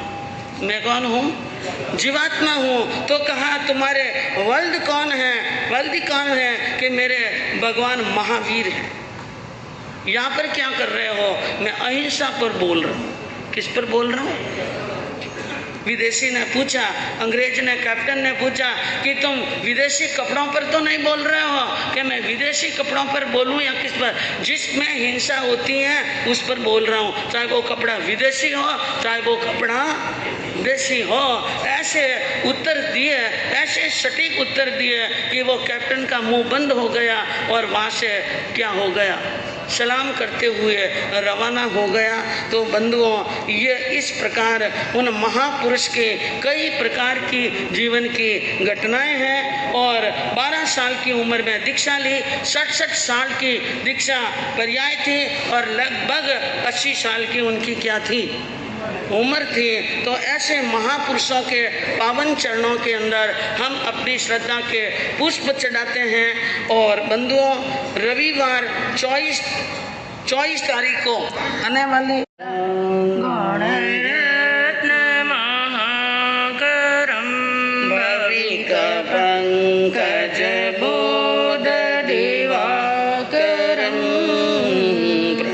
मैं कौन हूँ? जीवात्मा हूँ। तो कहा तुम्हारे वल्द कौन है? वल्द कौन है? कि मेरे भगवान महावीर हैं। यहाँ पर क्या कर रहे हो? मैं अहिंसा पर बोल रहा हूँ। किस पर बोल रहा हूँ? विदेशी ने पूछा, अंग्रेज ने, कैप्टन ने पूछा कि तुम विदेशी कपड़ों पर तो नहीं बोल रहे हो? कि मैं विदेशी कपड़ों पर बोलूं या किस पर? जिसमें हिंसा होती है उस पर बोल रहा हूँ, चाहे वो कपड़ा विदेशी हो चाहे वो कपड़ा देशी हो। ऐसे उत्तर दिए, ऐसे सटीक उत्तर दिए कि वो कैप्टन का मुंह बंद हो गया और वहाँ से क्या हो गया, सलाम करते हुए रवाना हो गया। तो बंधुओं, ये इस प्रकार उन महापुरुष के कई प्रकार की जीवन की घटनाएं हैं। और 12 साल की उम्र में दीक्षा ली, 67 साल की दीक्षा पर्याय थी और लगभग 80 साल की उनकी क्या थी, उम्र थी। तो ऐसे महापुरुषों के पावन चरणों के अंदर हम अपनी श्रद्धा के पुष्प चढ़ाते हैं। और बंधुओं, रविवार 24 तारीख को आने वाली पंकज बोध दिवाकरं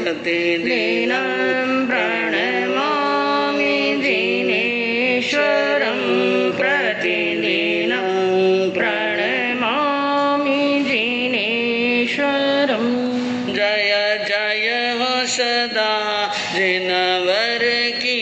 प्रतिदिनं प्रणमामि जिनेश्वरं, प्रतिदिनं प्रणमामि जिनेश्वरं। जय जय हो सदा जिनवर की